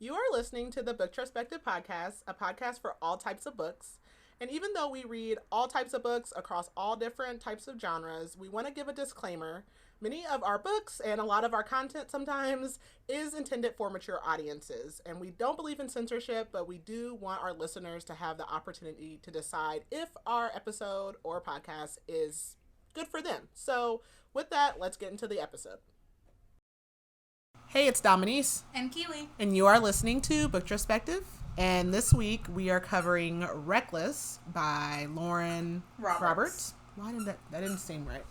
You are listening to the Booktrospective Podcast, a podcast for all types of books. And even though we read all types of books across all different types of genres, we want to give a disclaimer. Many of our books and a lot of our content sometimes is intended for mature audiences. And we don't believe in censorship, but we do want our listeners to have the opportunity to decide if our episode or podcast is good for them. So, with that, let's get into the episode. Hey, it's Dominique. And Keely. And you are listening to Booktrospective. And this week we are covering Reckless by Lauren Roberts. Why did that didn't seem right,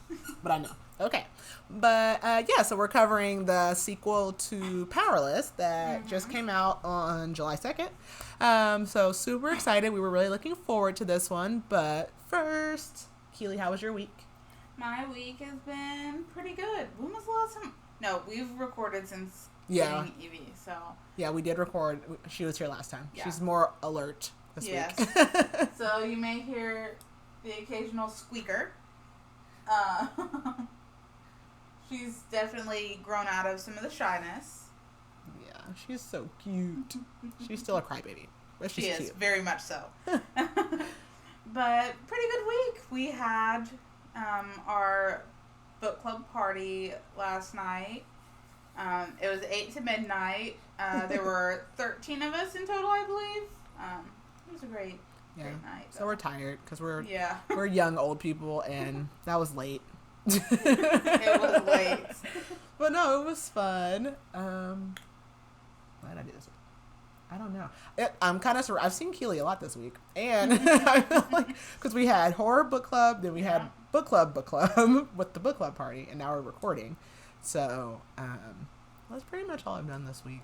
but I know. Okay. But so we're covering the sequel to Powerless that just came out on July 2nd. So super excited. We were really looking forward to this one. But first, Keely, how was your week? My week has been pretty good. When was the last time? No, we've recorded since getting Evie, so. Yeah, we did record. She was here last time. Yeah. She's more alert this week. So you may hear the occasional squeaker. She's definitely grown out of some of the shyness. Yeah, she's so cute. She's still a crybaby, but she's cute. She is, very much so. But pretty good week. We had our book club party last night. It was 8 to midnight. There were 13 of us in total, I believe. It was a great night. So we're tired because we're young old people, and that was late. It was late. But no, it was fun. Why did I do this? I don't know. I'm kind of I've seen Keely a lot this week, and I feel like because we had horror book club, then we had book club with the book club party, and now we're recording. So that's pretty much all I've done this week.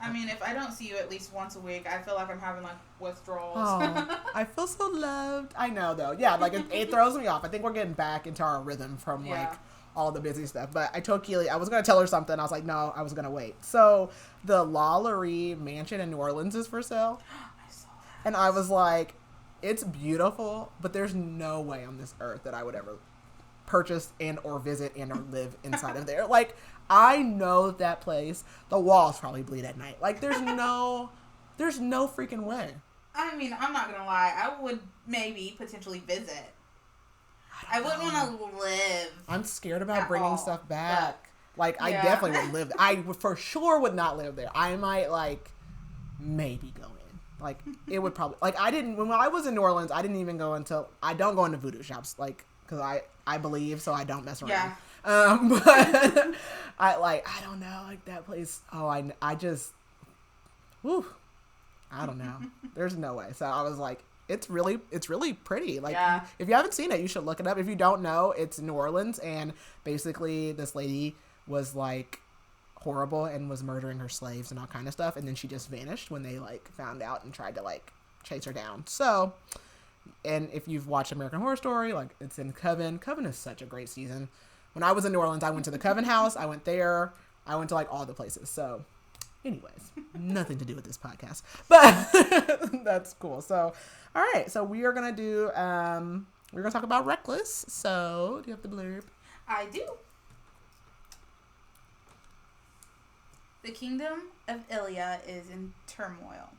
I mean, if I don't see you at least once a week, I feel like I'm having like withdrawals. Oh, I feel so loved. I know though. Yeah, like it throws me off. I think we're getting back into our rhythm from like all the busy stuff. But I told Keely I was going to tell her something. I was like, no, I was going to wait. So the Lalaurie mansion in New Orleans is for sale. I saw that. And I was like, it's beautiful, but there's no way on this earth that I would ever purchase and or visit and or live inside of there. Like, I know that place, the walls probably bleed at night. Like, there's no freaking way. I mean, I'm not going to lie. I would maybe potentially visit. I wouldn't want to live. I'm scared about bringing stuff back. Like, I definitely would live. I for sure would not live there. I might, like, maybe go in. Like, it would probably... Like, when I was in New Orleans, I didn't even go until... I don't go into voodoo shops, like, because I believe, so I don't mess around. Yeah. But I don't know, like, that place... Oh, I just... Whew. I don't know. There's no way. So I was like... It's really pretty. Like, if you haven't seen it, you should look it up. If you don't know, it's New Orleans, and basically this lady was, like, horrible and was murdering her slaves and all kind of stuff, and then she just vanished when they, like, found out and tried to, like, chase her down. So, and if you've watched American Horror Story, like, it's in Coven. Coven is such a great season. When I was in New Orleans, I went to the Coven house. I went there. I went to, like, all the places. So, anyways, nothing to do with this podcast, but that's cool. So, all right. So we are going to do, we're going to talk about Reckless. So do you have the blurb? I do. The kingdom of Ilya is in turmoil.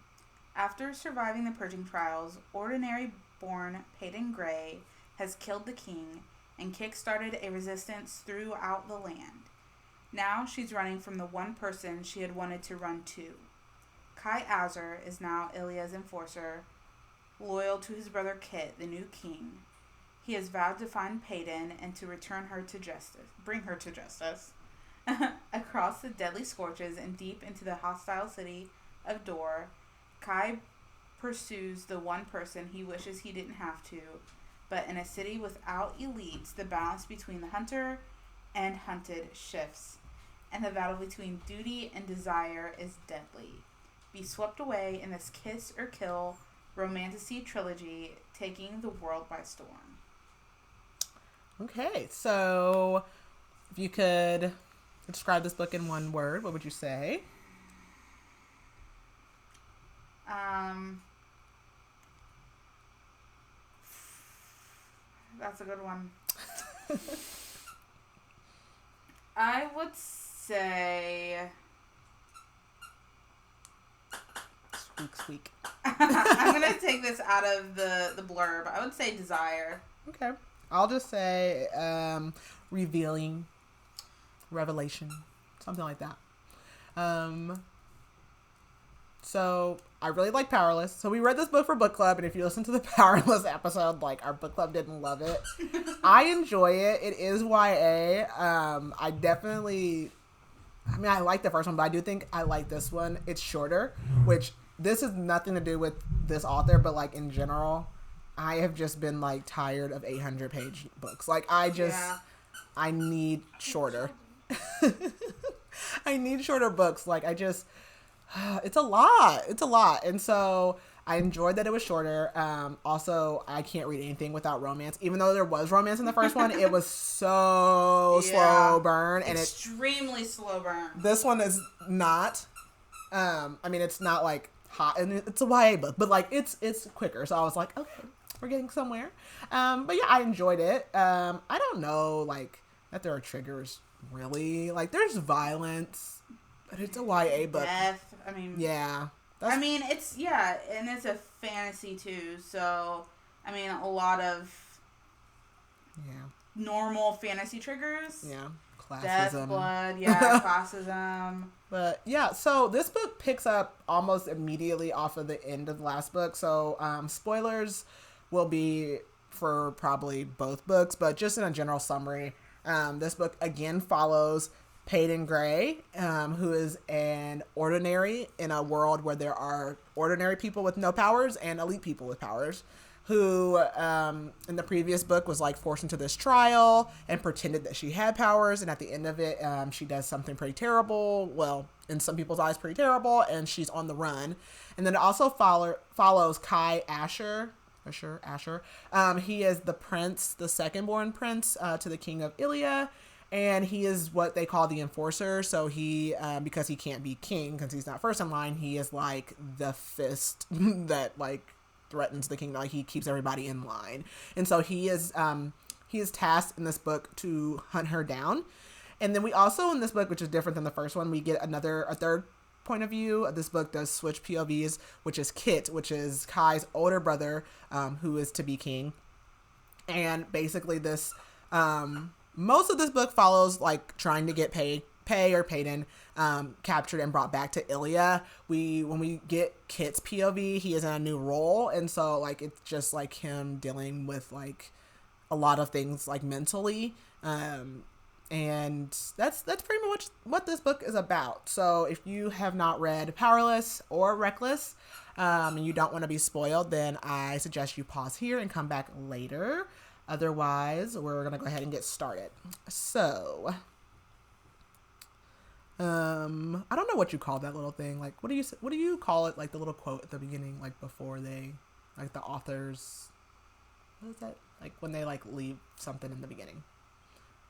After surviving the purging trials, ordinary-born Paedyn Gray has killed the king and kick-started a resistance throughout the land. Now she's running from the one person she had wanted to run to. Kai Azer is now Ilya's enforcer, loyal to his brother Kitt, the new king. He has vowed to find Paedyn and to bring her to justice. Across the deadly scorches and deep into the hostile city of Dor, Kai pursues the one person he wishes he didn't have to, but in a city without elites, the balance between the hunter and hunted shifts, and the battle between duty and desire is deadly. Be swept away in this kiss or kill romantasy trilogy, taking the world by storm. Okay, so if you could describe this book in one word, what would you say? That's a good one. I would say Squeak. I'm going to take this out of the blurb. I would say desire. Okay. I'll just say revealing, revelation, something like that. So I really like Powerless. So we read this book for book club, and if you listen to the Powerless episode, like, our book club didn't love it. I enjoy it. It is YA. I definitely, I mean, I like the first one, but I do think I like this one. It's shorter, which this has nothing to do with this author, but like in general, I have just been like tired of 800-page books. Like, I need shorter. I need shorter books. Like, it's a lot. And so I enjoyed that it was shorter. Also, I can't read anything without romance. Even though there was romance in the first one, it was so slow burn. And extremely slow burn. This one is not. I mean, it's not like hot, and it's a YA book, but like it's quicker. So I was like, okay, we're getting somewhere. But yeah, I enjoyed it. I don't know, like, that there are triggers, really. Like, there's violence, but it's a YA book. Death. I mean, yeah. And it's a fantasy too. So, I mean, a lot of normal fantasy triggers. Yeah. Classism. Death, blood, classism. But yeah, so this book picks up almost immediately off of the end of the last book. So spoilers will be for probably both books, but just in a general summary, this book again follows Paedyn Gray, who is an ordinary in a world where there are ordinary people with no powers and elite people with powers, who in the previous book was like forced into this trial and pretended that she had powers, and at the end of it she does something pretty terrible, well, in some people's eyes pretty terrible, and she's on the run. And then it also follows Kai Azer. He is the prince, the second born prince to the king of Ilya, and he is what they call the enforcer. So he, because he can't be king because he's not first in line, he is like the fist that like threatens the kingdom. Like, he keeps everybody in line, and so he is tasked in this book to hunt her down. And then we also, in this book, which is different than the first one, we get a third point of view. This book does switch POVs, which is Kitt, which is Kai's older brother, who is to be king. And basically this most of this book follows like trying to get Paedyn captured and brought back to Ilya. When we get Kitt's POV, he is in a new role, and so like it's just like him dealing with like a lot of things like mentally, and that's pretty much what this book is about. So if you have not read Powerless or Reckless, and you don't want to be spoiled, then I suggest you pause here and come back later. Otherwise, we're gonna go ahead and get started. So I don't know what you call that little thing. Like, what do you call it? Like the little quote at the beginning, like before they, like the authors, what is that? Like when they like leave something in the beginning.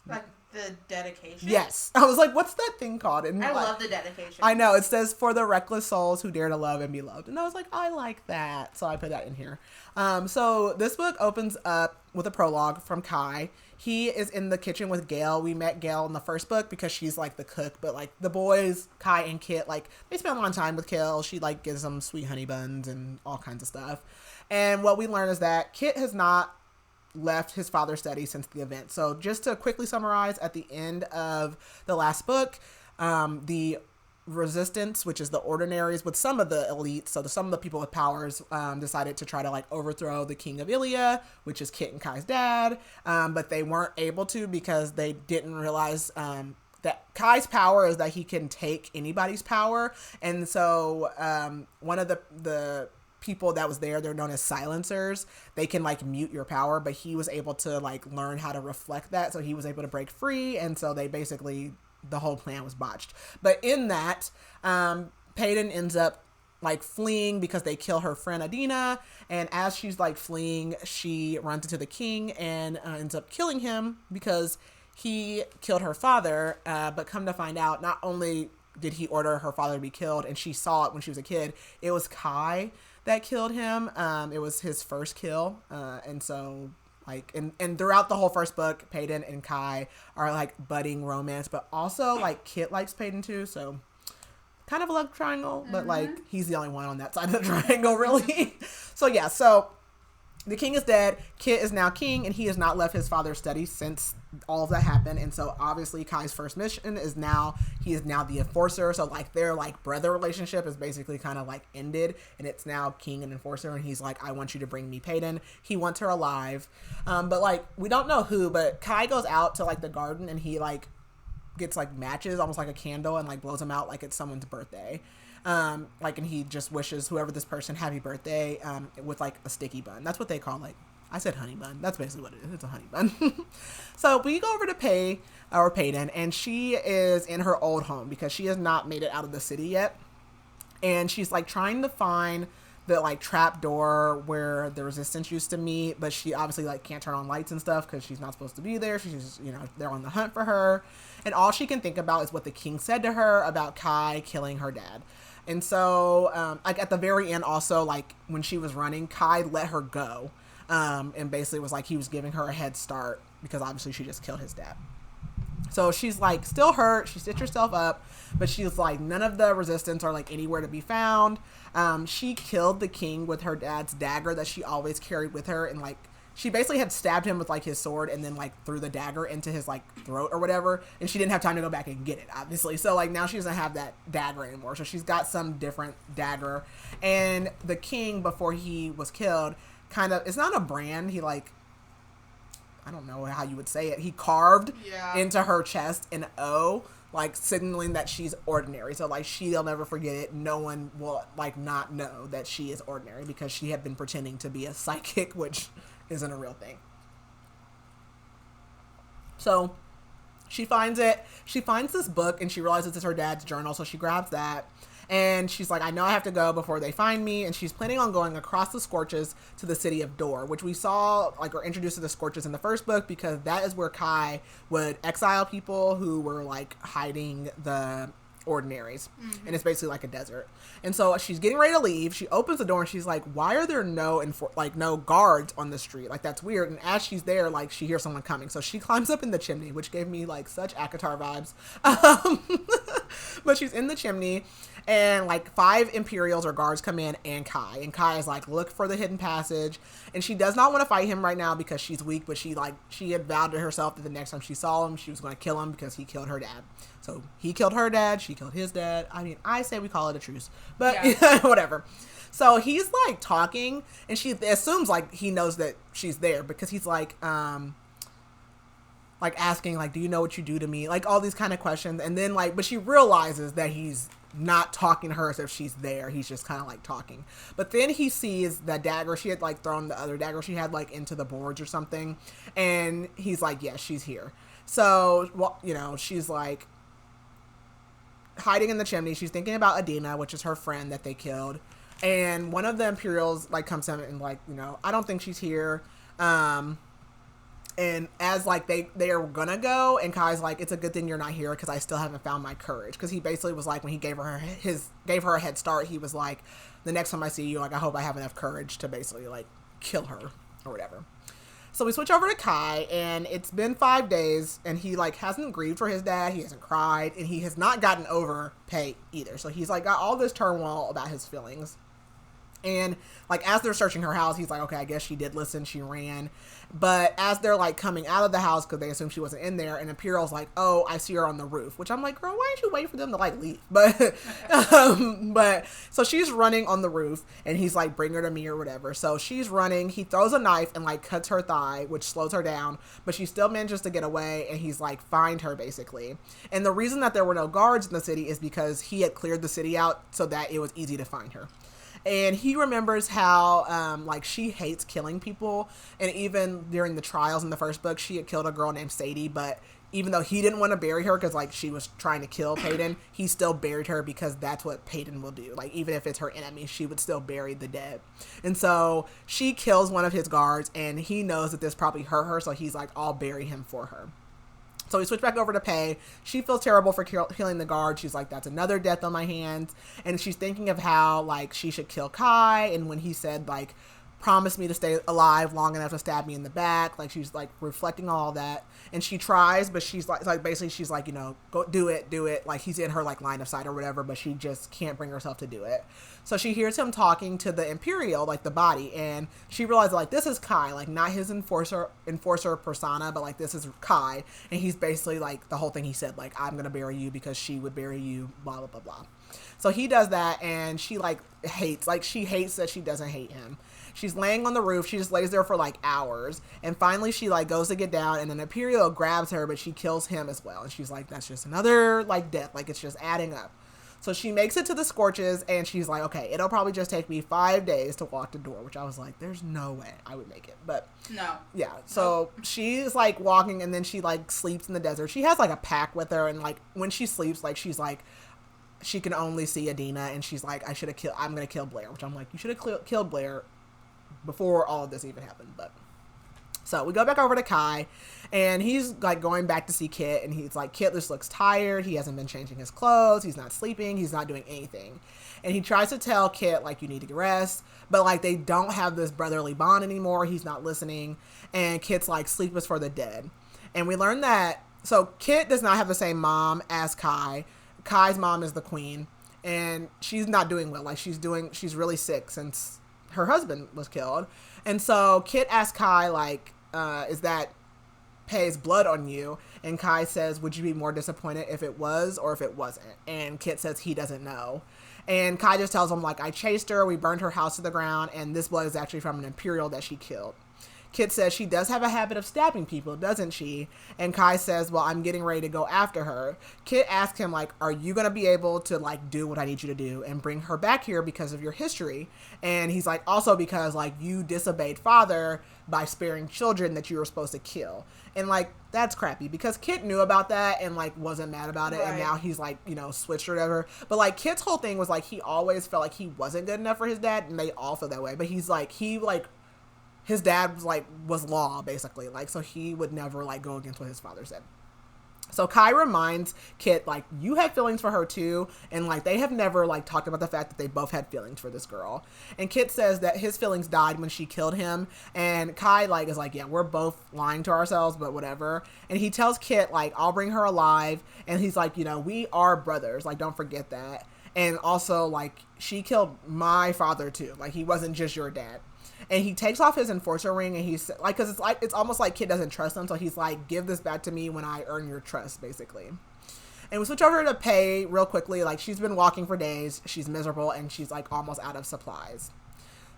Like the dedication? Yes. I was like, what's that thing called? And I love the dedication. I know. It says, for the reckless souls who dare to love and be loved. And I was like, I like that. So I put that in here. So this book opens up with a prologue from Kai. He is in the kitchen with Gail. We met Gail in the first book because she's like the cook. But like the boys, Kai and Kitt, like they spend a lot of time with Gail. She like gives them sweet honey buns and all kinds of stuff. And what we learn is that Kitt has not left his father's study since the event. So just to quickly summarize, at the end of the last book, the resistance, which is the ordinaries with some of the elites, so some of the people with powers, decided to try to like overthrow the king of Ilya, which is Kitt and Kai's dad, but they weren't able to because they didn't realize that Kai's power is that he can take anybody's power. And so one of the people that was there, they're known as silencers, they can like mute your power, but he was able to like learn how to reflect that, so he was able to break free. And so they basically, the whole plan was botched. But in that, Paedyn ends up like fleeing because they kill her friend Adina, and as she's like fleeing, she runs into the king and ends up killing him because he killed her father. But come to find out, not only did he order her father to be killed, and she saw it when she was a kid, it was Kai that killed him. It was his first kill. And so like, and throughout the whole first book, Paedyn and Kai are like budding romance, but also like Kitt likes Paedyn too. So kind of a love triangle, but like he's the only one on that side of the triangle, really. So yeah, so the king is dead. Kitt is now king, and he has not left his father's study since all of that happened. And so obviously Kai's first mission is now, he is now the enforcer. So like their like brother relationship is basically kind of like ended, and it's now king and enforcer. And he's like, I want you to bring me Paedyn. He wants her alive. But like, we don't know who, but Kai goes out to like the garden, and he like gets like matches, almost like a candle, and like blows them out like it's someone's birthday. Like, and he just wishes whoever this person happy birthday, with like a sticky bun. That's what they call, like, I said honey bun. That's basically what it is. It's a honey bun. So we go over to Paedyn, and she is in her old home because she has not made it out of the city yet. And she's like trying to find the like trap door where the resistance used to meet, but she obviously like can't turn on lights and stuff because she's not supposed to be there. She's just, you know, they're on the hunt for her. And all she can think about is what the king said to her about Kai killing her dad. And so, like at the very end also, like when she was running, Kai let her go. And basically was like, he was giving her a head start because obviously she just killed his dad. So she's like still hurt. She stitched herself up, but she's like, none of the resistance are like anywhere to be found. She killed the king with her dad's dagger that she always carried with her. And like, she basically had stabbed him with like his sword and then like threw the dagger into his like throat or whatever. And she didn't have time to go back and get it, obviously. So like now she doesn't have that dagger anymore. So she's got some different dagger. And the king, before he was killed, kind of, it's not a brand. He like, I don't know how you would say it. He carved into her chest an O, like signaling that she's ordinary. So like she'll never forget it. No one will like not know that she is ordinary because she had been pretending to be a psychic, which isn't a real thing. So she finds it. She finds this book and she realizes it's her dad's journal. So she grabs that. And she's like, I know I have to go before they find me. And she's planning on going across the Scorches to the city of Dor, which we saw, like, or introduced to the Scorches in the first book, because that is where Kai would exile people who were, like, hiding the ordinaries. And it's basically like a desert. And so she's getting ready to leave. She opens the door and she's like, why are there no guards on the street? Like, that's weird. And as she's there, like, she hears someone coming. So she climbs up in the chimney, which gave me, like, such Akatar vibes. But she's in the chimney. And like 5 Imperials or guards come in, and Kai is like, look for the hidden passage. And she does not want to fight him right now because she's weak, but she had vowed to herself that the next time she saw him, she was going to kill him because he killed her dad. So he killed her dad, she killed his dad. I mean, I say we call it a truce, but yeah. Whatever. So he's like talking, and she assumes like he knows that she's there because he's like asking like, do you know what you do to me? Like all these kind of questions. And then like, but she realizes that he's not talking to her as if she's there. He's just kind of like talking. But then he sees that dagger. She had like thrown the other dagger she had like into the boards or something. And he's like, yes, she's here. So, well, you know, she's like hiding in the chimney. She's thinking about Adina, which is her friend that they killed. And one of the Imperials like comes in and like, you know, I don't think she's here. And as like they are gonna go, and Kai's like, it's a good thing you're not here because I still haven't found my courage. Because he basically was like, when he gave her a head start, he was like, the next time I see you, like, I hope I have enough courage to basically like kill her or whatever. So we switch over to Kai, and it's been 5 days, and he like hasn't grieved for his dad, he hasn't cried, and he has not gotten over Pei either. So he's like got all this turmoil about his feelings. And like as they're searching her house, he's like, okay, I guess she did listen, she ran. But as they're like coming out of the house, because they assume she wasn't in there, and Imperial's like, oh, I see her on the roof, which I'm like, girl, why didn't you wait for them to like leave? But but so she's running on the roof, and he's like, bring her to me or whatever. So she's running, he throws a knife and like cuts her thigh, which slows her down, but she still manages to get away, and he's like, find her basically. And the reason that there were no guards in the city is because he had cleared the city out so that it was easy to find her. And he remembers how, like, she hates killing people. And even during the trials in the first book, she had killed a girl named Sadie. But even though he didn't want to bury her because, like, she was trying to kill Paedyn, he still buried her because that's what Paedyn will do. Like, even if it's her enemy, she would still bury the dead. And so she kills one of his guards, and he knows that this probably hurt her. So he's like, I'll bury him for her. So we switch back over to Pei. She feels terrible for killing the guard. She's like, that's another death on my hands. And she's thinking of how, like, she should kill Kai. And when he said, like, promised me to stay alive long enough to stab me in the back. Like, she's like reflecting all that, and she tries, but she's like basically she's like, go do it. Like, he's in her like line of sight or whatever, but she just can't bring herself to do it. So she hears him talking to the Imperial, like the body, and she realizes like this is Kai, like not his enforcer persona, but like this is Kai, and he's basically like the whole thing he said, like, I'm gonna bury you because she would bury you, blah blah blah blah. So he does that, and she like hates that she doesn't hate him. She's laying on the roof. She just lays there for like hours. And finally she like goes to get down, and an Imperial grabs her, but she kills him as well. And she's like, that's just another like death. Like, it's just adding up. So she makes it to the Scorches, and she's like, okay, it'll probably just take me 5 days to walk the door, which I was like, there's no way I would make it. But no. Yeah. So she's like walking, and then she like sleeps in the desert. She has like a pack with her, and like when she sleeps, like she's like, she can only see Adina, and she's like, I'm going to kill Blair, which I'm like, you should have killed Blair before all of this even happened. But so we go back over to Kai, and he's like going back to see Kitt, and he's like, Kitt just looks tired. He hasn't been changing his clothes. He's not sleeping. He's not doing anything. And he tries to tell Kitt, like, you need to rest, but like they don't have this brotherly bond anymore. He's not listening. And Kitt's like, sleep is for the dead. And we learn that, so Kitt does not have the same mom as Kai. Kai's mom is the queen, and she's not doing well. Like, she's really sick since her husband was killed. And so Kitt asks Kai, like, is that Pae's blood on you? And Kai says, would you be more disappointed if it was or if it wasn't? And Kitt says he doesn't know. And Kai just tells him, like, I chased her, we burned her house to the ground, and this blood is actually from an Imperial that she killed. Kitt says she does have a habit of stabbing people, doesn't she? And Kai says, well, I'm getting ready to go after her. Kitt asks him, like, are you going to be able to, like, do what I need you to do and bring her back here because of your history? And he's like, also because, like, you disobeyed father by sparing children that you were supposed to kill. And, like, that's crappy because Kitt knew about that and, like, wasn't mad about it. Right. And now he's, like, switched or whatever. But, like, Kitt's whole thing was, like, he always felt like he wasn't good enough for his dad, and they all feel that way. But he's, like, his dad was law, basically. Like, so he would never, like, go against what his father said. So Kai reminds Kitt, like, you had feelings for her too. And, like, they have never, like, talked about the fact that they both had feelings for this girl. And Kitt says that his feelings died when she killed him. And Kai, like, is like, yeah, we're both lying to ourselves, but whatever. And he tells Kitt, like, I'll bring her alive. And he's like, we are brothers. Like, don't forget that. And also, like, she killed my father too. Like, he wasn't just your dad. And he takes off his enforcer ring, and he's like, because it's almost like Kitt doesn't trust him, so he's like, give this back to me when I earn your trust, basically. And we switch over to Pae real quickly. Like, she's been walking for days, she's miserable, and she's like almost out of supplies.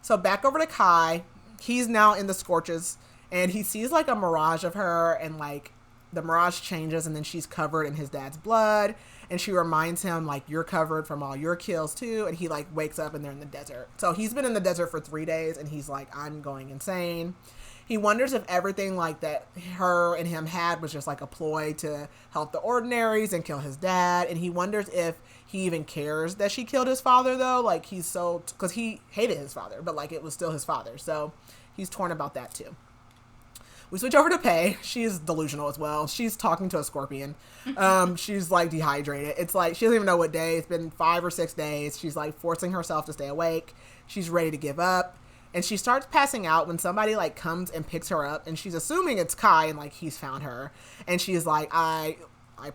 So back over to Kai. He's now in the Scorches, and he sees like a mirage of her, and like the mirage changes, and then she's covered in his dad's blood. And she reminds him, like, you're covered from all your kills, too. And he, like, wakes up, and they're in the desert. So he's been in the desert for 3 days, and he's like, I'm going insane. He wonders if everything, like, that her and him had was just, like, a ploy to help the ordinaries and kill his dad. And he wonders if he even cares that she killed his father, though. Like, he's so... Because he hated his father, but, like, it was still his father. So he's torn about that, too. We switch over to Pae. She's delusional as well. She's talking to a scorpion. She's, like, dehydrated. It's like, she doesn't even know what day. It's been 5 or 6 days. She's, like, forcing herself to stay awake. She's ready to give up. And she starts passing out when somebody, like, comes and picks her up. And she's assuming it's Kai and, like, he's found her. And she's like, I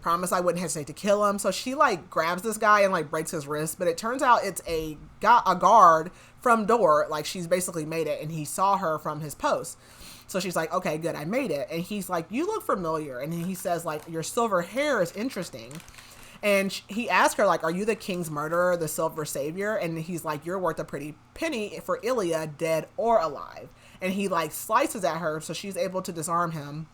promise I wouldn't hesitate to kill him. So she, like, grabs this guy and, like, breaks his wrist. But it turns out it's a guard from Door. Like, she's basically made it. And he saw her from his post. So she's like, okay, good, I made it. And he's like, you look familiar. And he says, like, your silver hair is interesting. And he asks her, like, are you the king's murderer, the silver savior? And he's like, you're worth a pretty penny for Ilya, dead or alive. And he, like, slices at her, so she's able to disarm him.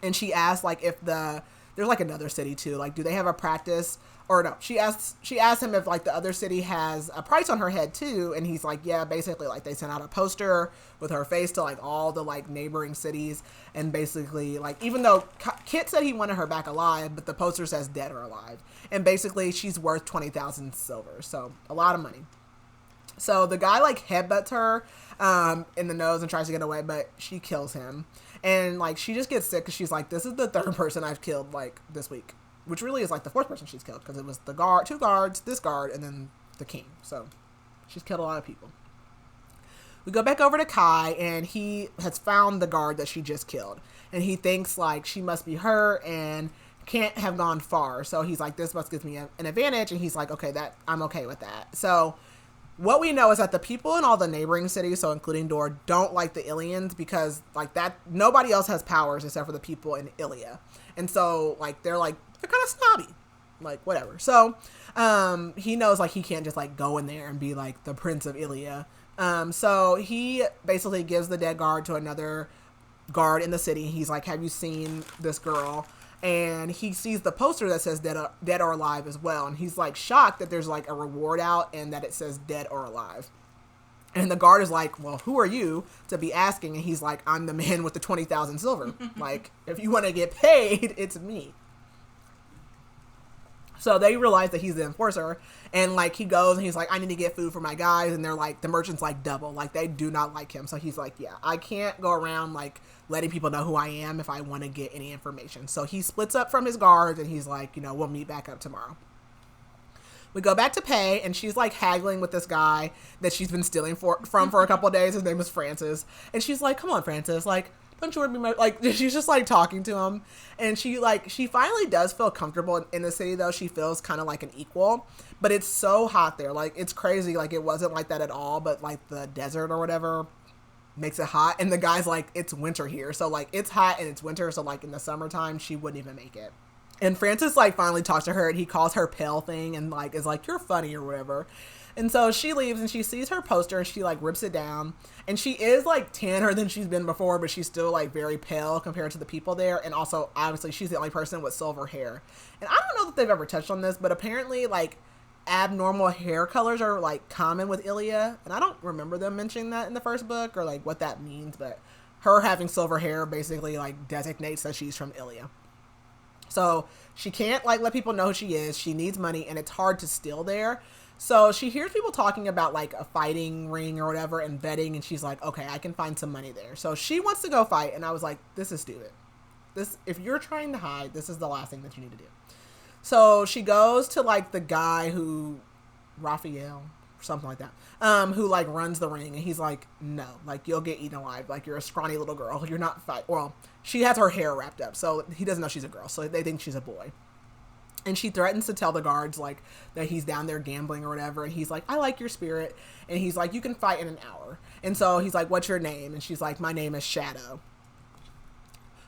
And she asks, like, if there's, like, another city, too. Like, do they have a practice? Or no, she asks him if, like, the other city has a price on her head, too. And he's like, yeah, basically, like, they sent out a poster with her face to, like, all the, like, neighboring cities. And basically, like, even though Kitt said he wanted her back alive, but the poster says dead or alive. And basically, she's worth 20,000 silver. So, a lot of money. So, the guy, like, headbutts her in the nose and tries to get away, but she kills him. And, like, she just gets sick because she's like, this is the 3rd person I've killed, like, this week. Which really is like the 4th person she's killed, because it was the two guards, this guard, and then the king. So she's killed a lot of people. We go back over to Kai, and he has found the guard that she just killed. And he thinks, like, she must be her and can't have gone far. So he's like, this must give me an advantage. And he's like, okay, I'm okay with that. So what we know is that the people in all the neighboring cities, so including Dor, don't like the Ilyans because, like, that nobody else has powers except for the people in Ilya. And so, like, they're kind of snobby. Like, whatever. So he knows, like, he can't just, like, go in there and be, like, the Prince of Ilya. So he basically gives the dead guard to another guard in the city. He's like, have you seen this girl? And he sees the poster that says dead or alive as well. And he's like shocked that there's like a reward out and that it says dead or alive. And the guard is like, well, who are you to be asking? And he's like, I'm the man with the 20,000 silver. Like, if you want to get paid, it's me. So they realize that he's the enforcer, and like he goes and he's like, I need to get food for my guys, and they're like, the merchant's like double, like they do not like him. So he's like, yeah, I can't go around like letting people know who I am if I want to get any information. So he splits up from his guards and he's like, we'll meet back up tomorrow. We go back to Pay, and she's like haggling with this guy that she's been stealing from for a couple of days. His name is Francis, and she's like, come on, Francis, like, don't you want to be my, like, she's just like talking to him. And she finally does feel comfortable in the city, though. She feels kind of like an equal, but it's so hot there. Like, it's crazy. Like, it wasn't like that at all, but like the desert or whatever makes it hot. And the guy's like, it's winter here. So like, it's hot and it's winter. So like in the summertime, she wouldn't even make it. And Francis like finally talks to her, and he calls her pale thing and like is like, you're funny or whatever. And so she leaves, and she sees her poster, and she like rips it down. And she is like tanner than she's been before, but she's still like very pale compared to the people there. And also, obviously, she's the only person with silver hair. And I don't know that they've ever touched on this, but apparently like abnormal hair colors are like common with Ilya. And I don't remember them mentioning that in the first book or like what that means, but her having silver hair basically like designates that she's from Ilya. So she can't like let people know who she is. She needs money, and it's hard to steal there. So she hears people talking about like a fighting ring or whatever and betting, and she's like, okay, I can find some money there. So she wants to go fight, and I was like, this is stupid. If you're trying to hide, this is the last thing that you need to do. So she goes to like the guy who, Raphael, something like that, who like runs the ring, and he's like, no, like you'll get eaten alive. Like you're a scrawny little girl. You're not fight. Well, she has her hair wrapped up, so he doesn't know she's a girl. So they think she's a boy. And she threatens to tell the guards, like, that he's down there gambling or whatever. And he's like, I like your spirit. And he's like, you can fight in an hour. And so he's like, what's your name? And she's like, my name is Shadow.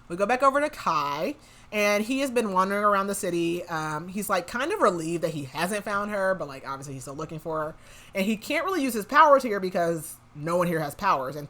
We go back over to Kai, and he has been wandering around the city. He's, like, kind of relieved that he hasn't found her, but, like, obviously he's still looking for her. And he can't really use his powers here because no one here has powers. And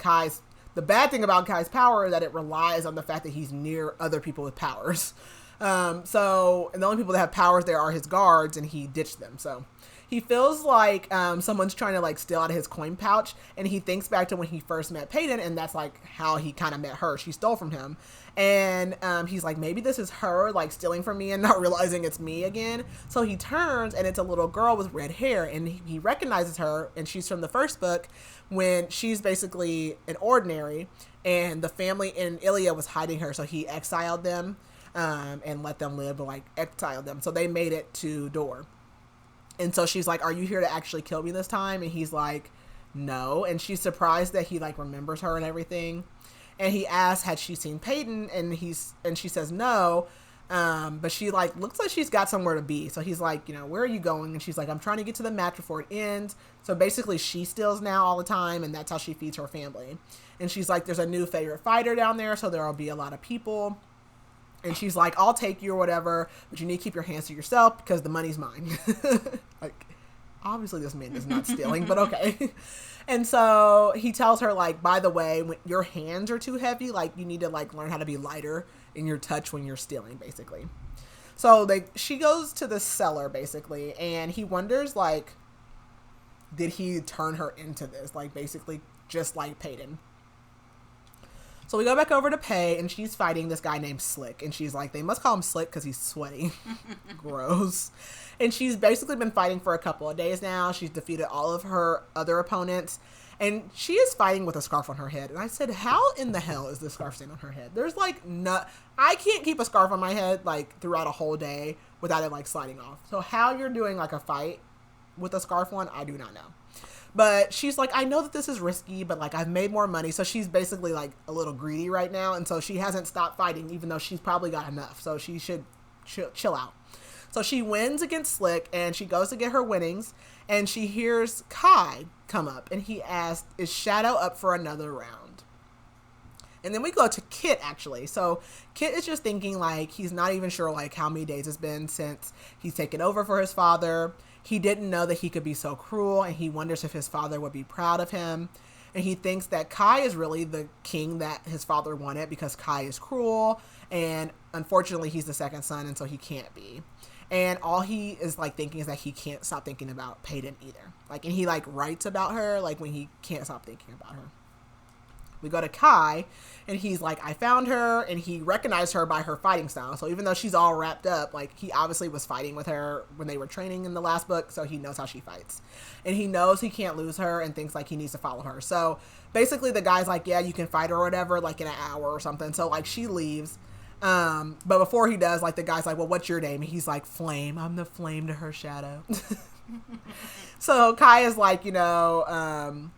the bad thing about Kai's power is that it relies on the fact that he's near other people with powers. And the only people that have powers there are his guards, and he ditched them. So he feels like someone's trying to like steal out of his coin pouch, and he thinks back to when he first met Paedyn, and that's like how he kind of met her. She stole from him, and he's like, maybe this is her like stealing from me and not realizing it's me again. So he turns, and it's a little girl with red hair, and he recognizes her, and she's from the first book when she's basically an ordinary, and the family in Ilya was hiding her, so he exiled them. And let them live, but like exiled them. So they made it to Dor. And so she's like, are you here to actually kill me this time? And he's like, no. And she's surprised that he like remembers her and everything. And he asks, had she seen Paedyn? And she says no. But she like looks like she's got somewhere to be. So he's like, where are you going? And she's like, I'm trying to get to the match before it ends. So basically she steals now all the time, and that's how she feeds her family. And she's like, there's a new favorite fighter down there, so there'll be a lot of people. And she's like, I'll take you or whatever, but you need to keep your hands to yourself because the money's mine. Like, obviously this man is not stealing, but okay. And so he tells her, like, by the way, when your hands are too heavy, like, you need to, like, learn how to be lighter in your touch when you're stealing, basically. So she goes to the cellar, basically, and he wonders, like, did he turn her into this? Like, basically, just like Paedyn. So we go back over to Pay, and she's fighting this guy named Slick. And she's like, they must call him Slick because he's sweaty. Gross. And she's basically been fighting for a couple of days now. She's defeated all of her other opponents. And she is fighting with a scarf on her head. And I said, how in the hell is this scarf staying on her head? There's like, I can't keep a scarf on my head like throughout a whole day without it like sliding off. So how you're doing like a fight with a scarf on, I do not know. But she's like, I know that this is risky, but like I've made more money. So she's basically like a little greedy right now. And so she hasn't stopped fighting, even though she's probably got enough. So she should chill out. So she wins against Slick and she goes to get her winnings. And she hears Kai come up and he asks, is Shadow up for another round? And then we go to Kitt, actually. So Kitt is just thinking like he's not even sure like how many days it's been since he's taken over for his father. He didn't know that he could be so cruel, and he wonders if his father would be proud of him. And he thinks that Kai is really the king that his father wanted because Kai is cruel, and unfortunately he's the second son, and so he can't be. And all he is like thinking is that he can't stop thinking about Paedyn either. Like, and he like writes about her like when he can't stop thinking about her. We go to Kai, and he's like, I found her, and he recognized her by her fighting style. So even though she's all wrapped up, like, he obviously was fighting with her when they were training in the last book, so he knows how she fights. And he knows he can't lose her and thinks, like, he needs to follow her. So basically the guy's like, yeah, you can fight her or whatever, like, in an hour or something. So, like, she leaves. But before he does, like, the guy's like, well, what's your name? And he's like, Flame. I'm the flame to her shadow. So Kai is like, you know,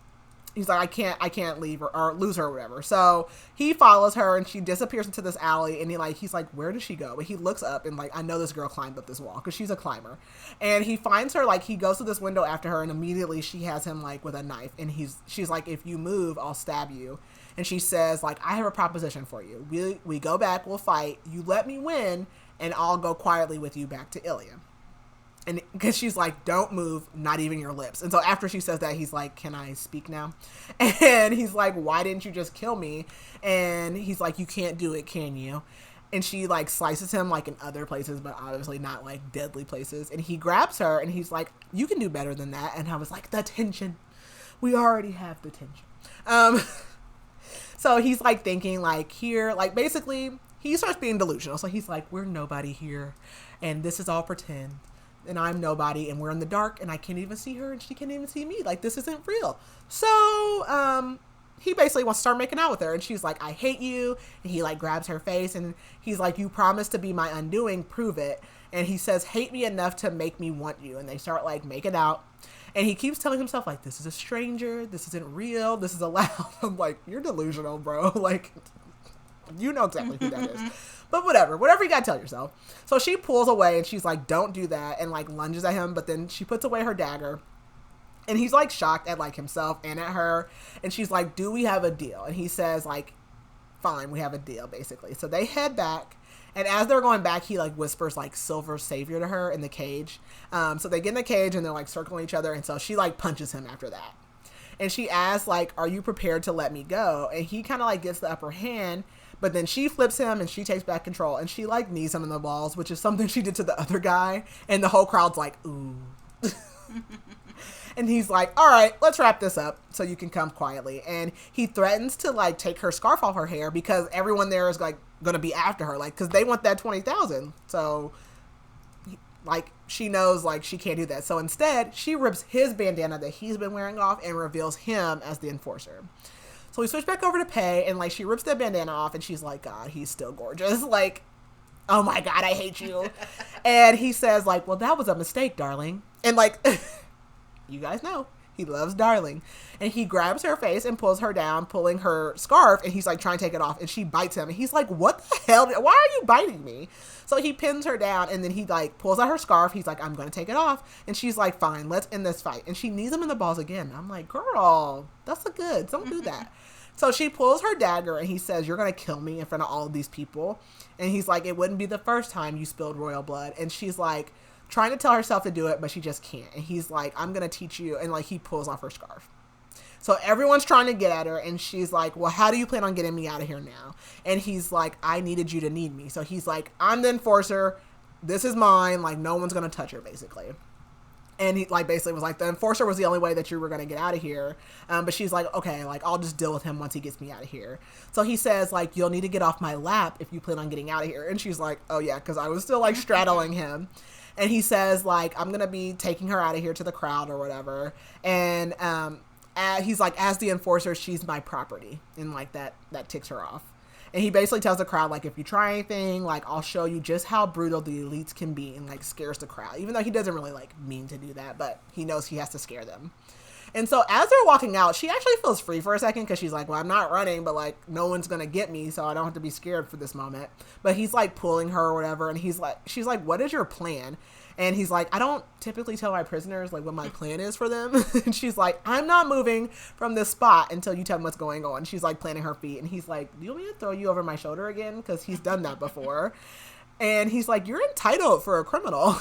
he's like, I can't leave her or lose her or whatever. So he follows her and she disappears into this alley and he's like, where does she go? But he looks up and like, I know this girl climbed up this wall because she's a climber. And he finds her, like, he goes to this window after her and immediately she has him like with a knife. And she's like, if you move, I'll stab you. And she says, like, I have a proposition for you. We go back, we'll fight. You let me win and I'll go quietly with you back to Ilya. And because she's like, don't move, not even your lips. And so after she says that, he's like, can I speak now? And he's like, why didn't you just kill me? And he's like, you can't do it, can you? And she like slices him like in other places, but obviously not like deadly places. And he grabs her and he's like, you can do better than that. And I was like, the tension. We already have the tension. So he's like thinking like here, like basically he starts being delusional. So he's like, we're nobody here. And this is all pretend. And I'm nobody, and we're in the dark, and I can't even see her, and she can't even see me. Like, this isn't real. So, he basically wants to start making out with her, and she's like, I hate you, and he, like, grabs her face, and he's like, you promised to be my undoing, prove it. And he says, hate me enough to make me want you, and they start, like, making out, and he keeps telling himself, like, this is a stranger, this isn't real, this is allowed. I'm like, you're delusional, bro. Like, you know exactly who that is. But whatever you gotta tell yourself. So she pulls away and she's like, don't do that, and like lunges at him, but then she puts away her dagger and he's like shocked at like himself and at her, and she's like, do we have a deal? And he says like, fine, we have a deal, basically. So they head back, and as they're going back, he like whispers like Silver Savior to her in the cage. So they get in the cage and they're like circling each other, and so she like punches him after that. And she asks like, are you prepared to let me go? And he kind of like gets the upper hand. But then she flips him and she takes back control and she like knees him in the balls, which is something she did to the other guy. And the whole crowd's like, ooh. And he's like, all right, let's wrap this up so you can come quietly. And he threatens to like take her scarf off her hair because everyone there is like going to be after her, like, because they want that 20,000. So like she knows like she can't do that. So instead she rips his bandana that he's been wearing off and reveals him as the enforcer. So we switch back over to Pei, and like she rips that bandana off, and she's like, God, he's still gorgeous. Like, oh my God, I hate you. And he says like, well, that was a mistake, darling. And like, you guys know, he loves darling. And he grabs her face and pulls her down, pulling her scarf, and he's like trying to take it off, and she bites him. And he's like, what the hell? Why are you biting me? So he pins her down, and then he like pulls out her scarf. He's like, I'm going to take it off. And she's like, fine, let's end this fight. And she knees him in the balls again. I'm like, girl, that's a good. Don't do that. So she pulls her dagger and he says, you're going to kill me in front of all of these people. And he's like, it wouldn't be the first time you spilled royal blood. And she's like trying to tell herself to do it, but she just can't. And he's like, I'm going to teach you. And like he pulls off her scarf. So everyone's trying to get at her. And she's like, well, how do you plan on getting me out of here now? And he's like, I needed you to need me. So he's like, I'm the enforcer. This is mine. Like no one's going to touch her basically. And he like basically was like, the enforcer was the only way that you were going to get out of here. But she's like, okay, like I'll just deal with him once he gets me out of here. So he says like, you'll need to get off my lap if you plan on getting out of here. And she's like, oh yeah, because I was still like straddling him. And he says like, I'm going to be taking her out of here to the crowd or whatever. And he's like, as the enforcer, she's my property. And like that ticks her off. And he basically tells the crowd, like, if you try anything, like, I'll show you just how brutal the elites can be, and, like, scares the crowd. Even though he doesn't really, like, mean to do that, but he knows he has to scare them. And so as they're walking out, she actually feels free for a second because she's like, well, I'm not running, but like no one's going to get me, so I don't have to be scared for this moment. But he's like pulling her or whatever, and she's like, what is your plan? And he's like, I don't typically tell my prisoners like what my plan is for them. And she's like, I'm not moving from this spot until you tell me what's going on. She's like planting her feet, and he's like, do you want me to throw you over my shoulder again? Because he's done that before. And he's like, you're entitled for a criminal.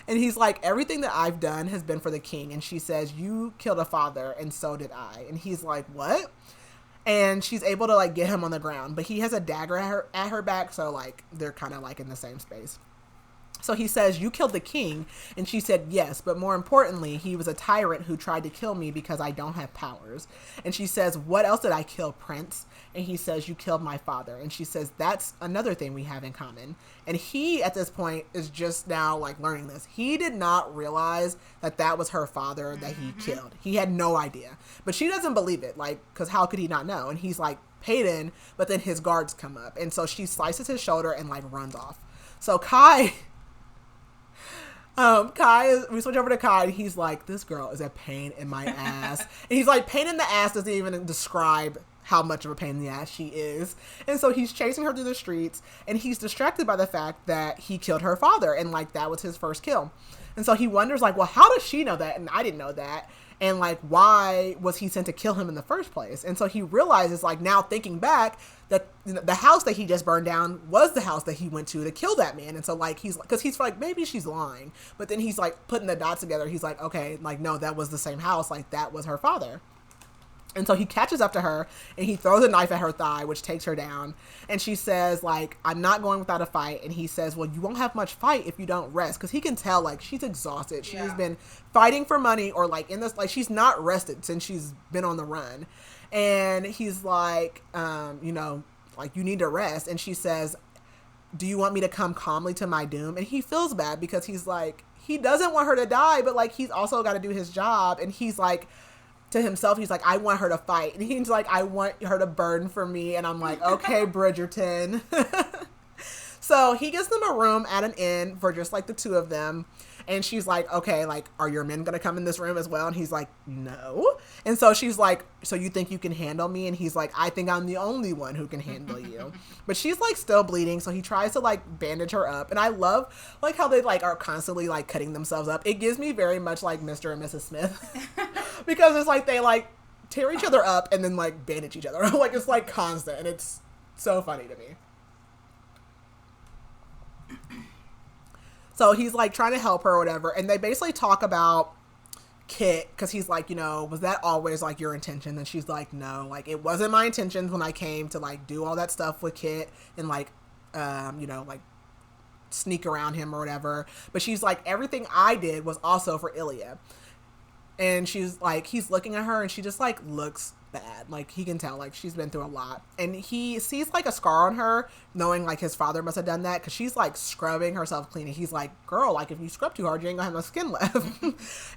And he's like, everything that I've done has been for the king. And she says, you killed a father, and so did I. And he's like, what? And she's able to like get him on the ground, but he has a dagger at her back, so like they're kind of like in the same space. So he says, you killed the king. And she said, yes, but more importantly, he was a tyrant who tried to kill me because I don't have powers. And she says, what else did I kill, Prince? And he says, you killed my father. And she says, that's another thing we have in common. And he, at this point, is just now like learning this. He did not realize that that was her father that he killed. He had no idea. But she doesn't believe it, like, because how could he not know? And he's like, Paedyn, but then his guards come up. And so she slices his shoulder and like runs off. So we switch over to Kai, and he's like, this girl is a pain in my ass. And he's like, pain in the ass doesn't even describe how much of a pain in the ass she is. And so he's chasing her through the streets, and he's distracted by the fact that he killed her father, and like that was his first kill. And so he wonders like, well, how does she know that? And I didn't know that. And like, why was he sent to kill him in the first place? And so he realizes, like, now thinking back, that the house that he just burned down was the house that he went to kill that man. And so like, he's like, maybe she's lying, but then he's like putting the dots together. He's like, okay, like, no, that was the same house. Like, that was her father. And so he catches up to her, and he throws a knife at her thigh, which takes her down. And she says, like, I'm not going without a fight. And he says, well, you won't have much fight if you don't rest. Because he can tell, like, she's exhausted. She's been fighting for money, or, like, in this, like, she's not rested since she's been on the run. And he's like, you know, like, you need to rest. And she says, do you want me to come calmly to my doom? And he feels bad because he's like, he doesn't want her to die, but, like, he's also got to do his job. And he's like, to himself, he's like, I want her to fight. And he's like, I want her to burn for me. And I'm like, okay, Bridgerton. So he gives them a room at an inn for just like the two of them. And she's like, okay, like, are your men going to come in this room as well? And he's like, no. And so she's like, so you think you can handle me? And he's like, I think I'm the only one who can handle you. But she's like still bleeding. So he tries to like bandage her up. And I love like how they like are constantly like cutting themselves up. It gives me very much like Mr. and Mrs. Smith because it's like they like tear each other up and then like bandage each other. Like it's like constant. And it's so funny to me. So he's like trying to help her or whatever. And they basically talk about Kitt because he's like, you know, was that always like your intention? And she's like, no, like it wasn't my intentions when I came to like do all that stuff with Kitt and like, you know, like sneak around him or whatever. But she's like, everything I did was also for Ilya. And she's like, he's looking at her and she just like looks bad. Like he can tell like she's been through a lot. And he sees like a scar on her, knowing like his father must have done that because she's like scrubbing herself clean. And he's like, girl, like if you scrub too hard, you ain't gonna have no skin left.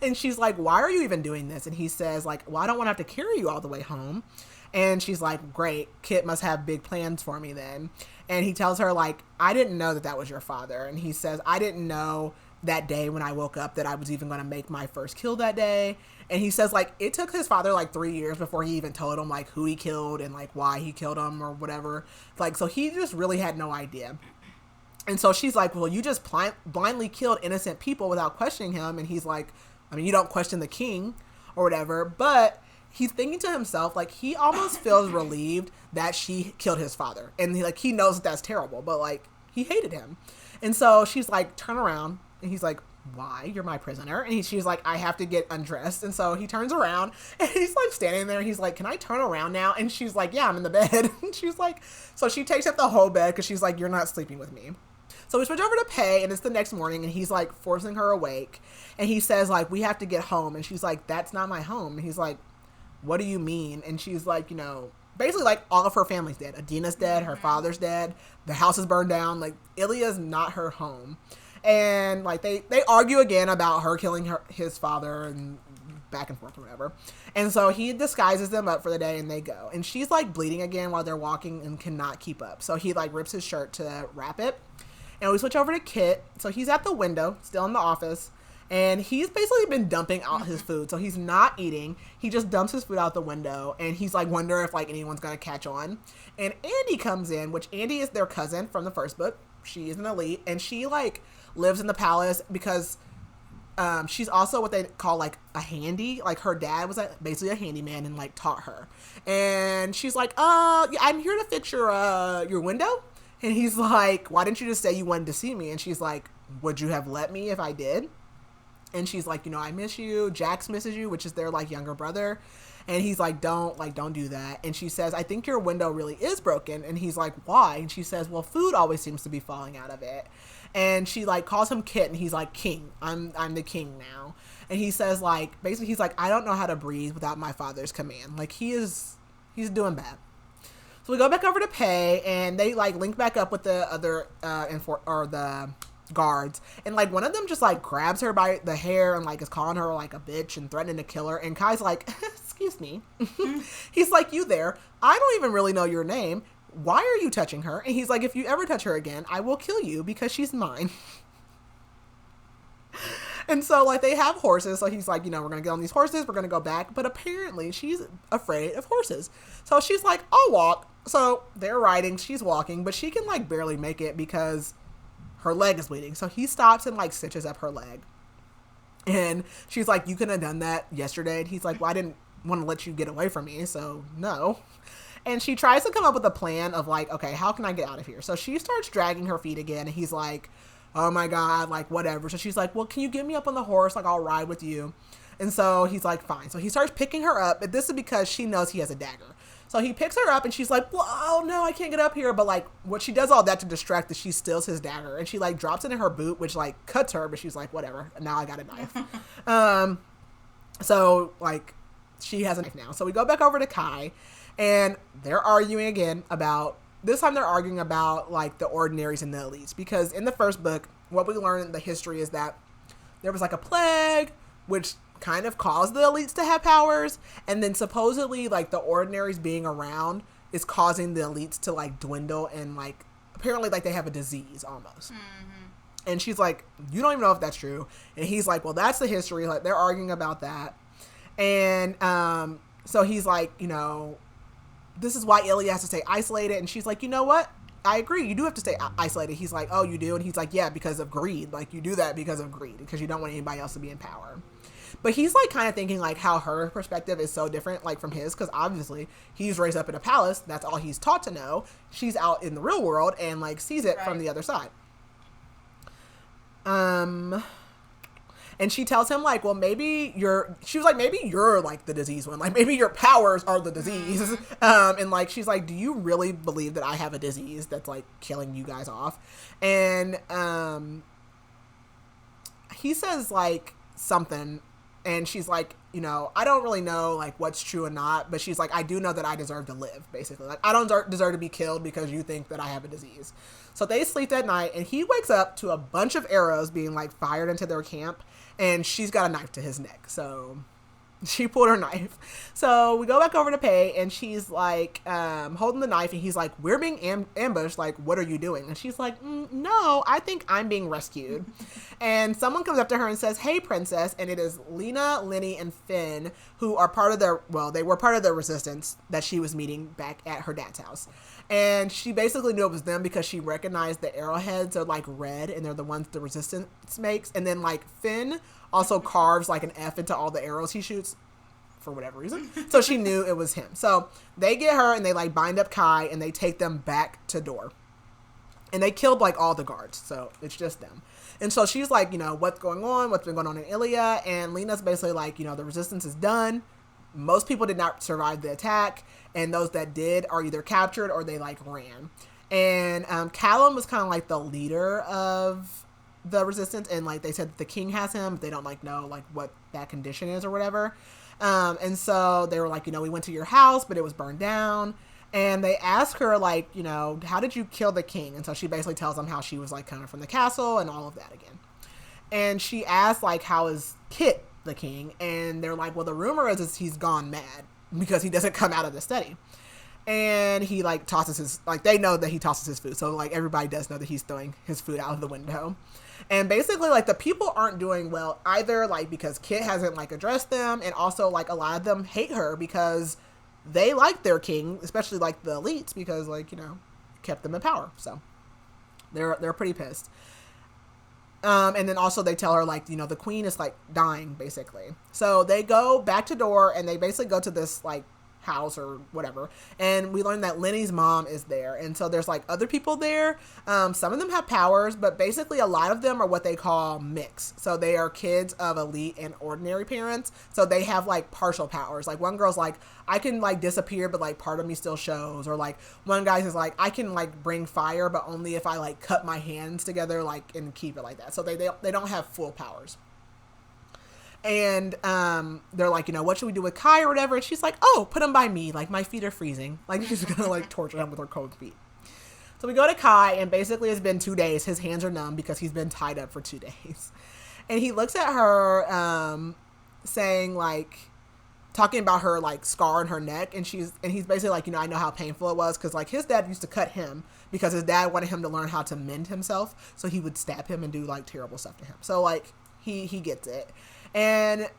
And she's like, why are you even doing this? And he says like, well, I don't want to have to carry you all the way home. And she's like, great, Kitt must have big plans for me then. And he tells her like, I didn't know that that was your father. And he says, I didn't know that day when I woke up that I was even going to make my first kill that day. And he says like it took his father like 3 years before he even told him like who he killed and like why he killed him or whatever. Like, so he just really had no idea. And so she's like, well, you just blindly killed innocent people without questioning him. And he's like, I mean, you don't question the king or whatever, but he's thinking to himself, like he almost feels relieved that she killed his father. And he knows that that's terrible, but like he hated him. And so she's like, turn around. And he's like, why? You're my prisoner. And she's like, I have to get undressed. And so he turns around and he's like standing there. And he's like, can I turn around now? And she's like, yeah, I'm in the bed. And she's like, so she takes up the whole bed because she's like, you're not sleeping with me. So we switch over to Pay, and it's the next morning, and he's like forcing her awake. And he says like, we have to get home. And she's like, that's not my home. And he's like, what do you mean? And she's like, you know, basically like all of her family's dead. Adina's dead. Her father's dead. The house is burned down. Like Ilya's not her home. And like they argue again about her killing his father and back and forth or whatever. And so he disguises them up for the day and they go. And she's like bleeding again while they're walking and cannot keep up. So he like rips his shirt to wrap it. And we switch over to Kitt. So he's at the window, still in the office. And he's basically been dumping out his food. So he's not eating. He just dumps his food out the window. And he's like, wondering if like anyone's going to catch on. And Andy comes in, which Andy is their cousin from the first book. She is an elite. And she like lives in the palace because she's also what they call like a handy. Like her dad was basically a handyman and like taught her. And she's like, yeah, I'm here to fix your window. And he's like, why didn't you just say you wanted to see me? And she's like, would you have let me if I did? And she's like, I miss you. Jax misses you, which is their like younger brother. And he's like, don't do that. And she says, I think your window really is broken. And he's like, why? And she says, well, food always seems to be falling out of it. And she like calls him Kitt, and he's like, king. I'm the king now. And he says like, basically he's like, I don't know how to breathe without my father's command. Like he's doing bad. So we go back over to Pay, and they like link back up with the other the guards, and like one of them just like grabs her by the hair and like is calling her like a bitch and threatening to kill her. And Kai's like, excuse me. He's like, you there, I don't even really know your name, why are you touching her? And he's like, if you ever touch her again, I will kill you because she's mine. And so like they have horses, so he's like, we're gonna get on these horses, we're gonna go back. But apparently she's afraid of horses, so she's like, I'll walk. So they're riding, she's walking, but she can like barely make it because her leg is bleeding. So he stops and like stitches up her leg. And she's like, you couldn't have done that yesterday. And he's like, well, I didn't want to let you get away from me, so no. And she tries to come up with a plan of like, okay, how can I get out of here? So she starts dragging her feet again, and he's like, oh my God, like whatever. So she's like, well, can you get me up on the horse? Like I'll ride with you. And so he's like, fine. So he starts picking her up, but this is because she knows he has a dagger. So he picks her up, and she's like, well, oh no, I can't get up here. But like what she does all that to distract is she steals his dagger, and she like drops it in her boot, which like cuts her, but she's like, whatever, now I got a knife. So like she has a knife now. So we go back over to Kai, and they're arguing again about, this time they're arguing about like the ordinaries and the elites, because in the first book, what we learn in the history is that there was like a plague, which kind of caused the elites to have powers, and then supposedly like the ordinaries being around is causing the elites to like dwindle, and like apparently like they have a disease almost. And she's like, you don't even know if that's true. And he's like, well, that's the history. Like they're arguing about that. And so he's like, this is why Ilya has to stay isolated. And she's like, you know what, I agree, you do have to stay isolated. He's like, oh, you do? And he's like, yeah, because of greed. Like you do that because of greed, because you don't want anybody else to be in power. But he's like kind of thinking like how her perspective is so different like from his, because obviously he's raised up in a palace, that's all he's taught to know. She's out in the real world and like sees it from the other side. And she tells him like, well, maybe she was like, maybe you're like the disease one, like maybe your powers are the disease. And like she's like, do you really believe that I have a disease that's like killing you guys off? And he says like something, and she's like, I don't really know like what's true or not, but she's like, I do know that I deserve to live, basically. Like I don't deserve to be killed because you think that I have a disease. So they sleep that night, and he wakes up to a bunch of arrows being like fired into their camp, and she's got a knife to his neck. So she pulled her knife. So we go back over to Pay, and she's like holding the knife, and he's like, we're being ambushed, like what are you doing? And she's like, no, I think I'm being rescued. And someone comes up to her and says, hey princess. And it is Lena, Lenny, and Finn, who are they were part of the resistance that she was meeting back at her dad's house. And she basically knew it was them because she recognized the arrowheads are like red, and they're the ones the resistance makes. And then like Finn also carves like an F into all the arrows he shoots for whatever reason. So she knew it was him. So they get her, and they like bind up Kai, and they take them back to Door. And they killed like all the guards, so it's just them. And so she's like, what's going on? What's been going on in Ilya? And Lena's basically like, the resistance is done. Most people did not survive the attack, and those that did are either captured or they like ran. And Callum was kind of like the leader of the resistance, and like they said that the king has him, but they don't like know like what that condition is or whatever. And so they were like, we went to your house, but it was burned down. And they ask her like, how did you kill the king? And so she basically tells them how she was like coming from the castle and all of that again. And she asks like, how is Kitt the king? And they're like, well, the rumor is he's gone mad because he doesn't come out of the study. And he like tosses his, like they know that he tosses his food. So like everybody does know that he's throwing his food out of the window. And basically like the people aren't doing well either, like because Kitt hasn't like addressed them. And also like a lot of them hate her because they like their king, especially like the elites, because like, you know, kept them in power. So they're pretty pissed. And then also they tell her like, you know, the queen is like dying basically. So they go back to door and they basically go to this like house or whatever, and we learn that Lenny's mom is there, and so there's like other people there. Some of them have powers, but basically a lot of them are what they call mixed, so they are kids of elite and ordinary parents, so they have like partial powers. Like one girl's like, I can like disappear but like part of me still shows, or like one guy's is like, I can like bring fire but only if I like cut my hands together like and keep it like that. So they don't have full powers. And they're like, you know, what should we do with Kai or whatever? And she's like, oh, put him by me. Like, my feet are freezing. Like, she's going to, like, torture him with her cold feet. So we go to Kai, and basically it's been 2 days. His hands are numb because he's been tied up for 2 days. And he looks at her, saying, like, talking about her, like, scar on her neck. And he's basically like, you know, I know how painful it was because, like, his dad used to cut him because his dad wanted him to learn how to mend himself. So he would stab him and do, like, terrible stuff to him. So, like, he gets it. And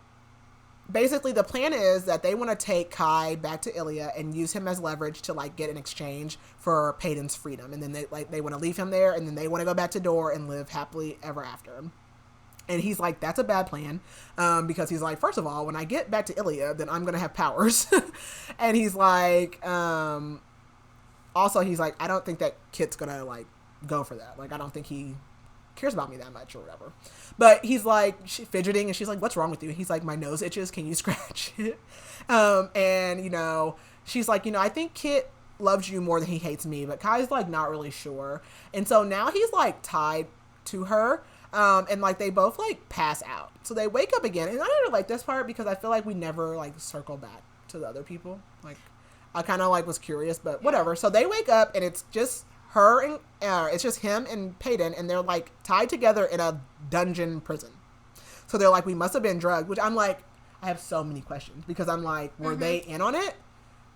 basically the plan is that they want to take Kai back to Ilya and use him as leverage to like get an exchange for Paedyn's freedom. And then they want to leave him there, and then they want to go back to Door and live happily ever after. And he's like, that's a bad plan. Because he's like, first of all, when I get back to Ilya, then I'm going to have powers. And he's like, also he's like, I don't think that Kitt's going to like go for that. Like, I don't think he cares about me that much or whatever. But he's like fidgeting, and she's like, what's wrong with you? He's like, my nose itches, can you scratch it? And you know, she's like, you know, I think Kitt loves you more than he hates me, but Kai's like not really sure. And so now he's like tied to her, and like they both like pass out. So they wake up again, and I don't like this part because I feel like we never like circle back to the other people. Like I kind of like was curious, but whatever. So they wake up and it's just her and it's just him and Paedyn, and they're like tied together in a dungeon prison. So they're like, we must have been drugged, which I'm like, I have so many questions because I'm like, were they in on it?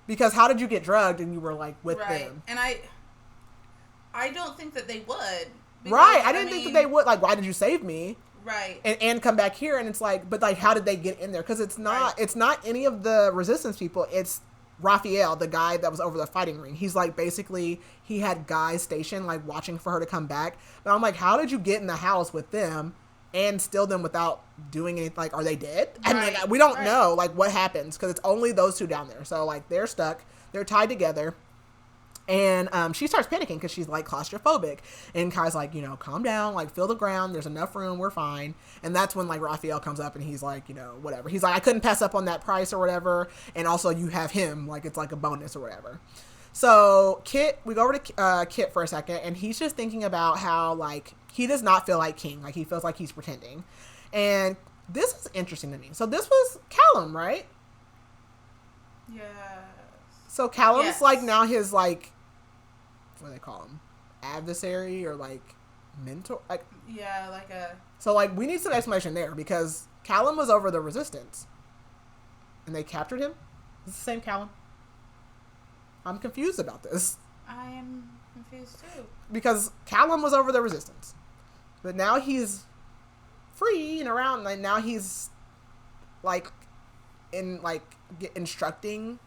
Because how did you get drugged and you were like with them? And I don't think that they would. Because, right. I didn't think that they would. Like, why did you save me? Right. And come back here? And it's like, but like, how did they get in there? Because it's not any of the resistance people. It's Raphael, the guy that was over the fighting ring. He's like, basically he had guys stationed like watching for her to come back. But I'm like, how did you get in the house with them and steal them without doing anything? Like, are they dead? I mean, we don't know like what happens because it's only those two down there. So like they're stuck, they're tied together. And she starts panicking because she's like claustrophobic. And Kai's like, you know, calm down, like feel the ground. There's enough room. We're fine. And that's when like Raphael comes up and he's like, you know, whatever. He's like, I couldn't pass up on that price or whatever. And also you have him, like it's like a bonus or whatever. So Kitt, we go over to Kitt for a second, and he's just thinking about how like he does not feel like king. Like he feels like he's pretending. And this is interesting to me. So this was Callum, right? Yeah. So Callum's like now his like, what do they call him? Adversary or like mentor? Like yeah, like a. So like we need some explanation there because Callum was over the resistance, and they captured him. Is it the same Callum? I'm confused about this. I am confused too. Because Callum was over the resistance, but now he's free and around. Like now he's like instructing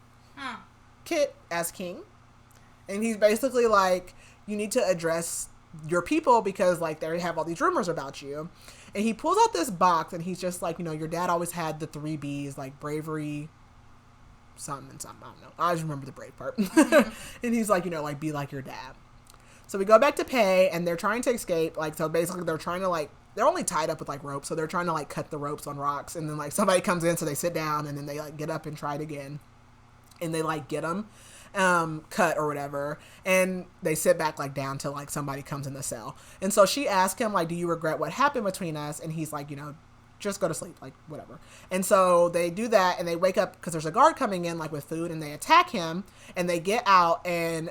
Kitt as king, and he's basically like, you need to address your people because like they have all these rumors about you. And he pulls out this box, and he's just like, you know, your dad always had the 3 B's, like bravery, something and something, I don't know, I just remember the brave part. And he's like, you know, like be like your dad. So we go back to Pay, and they're trying to escape. Like, so basically they're trying to like, they're only tied up with like ropes, so they're trying to like cut the ropes on rocks, and then like somebody comes in, so they sit down, and then they like get up and try it again, and they like get them cut or whatever, and they sit back like down till like somebody comes in the cell. And so she asked him like, do you regret what happened between us? And he's like, you know, just go to sleep, like whatever. And so they do that, and they wake up because there's a guard coming in like with food, and they attack him, and they get out, and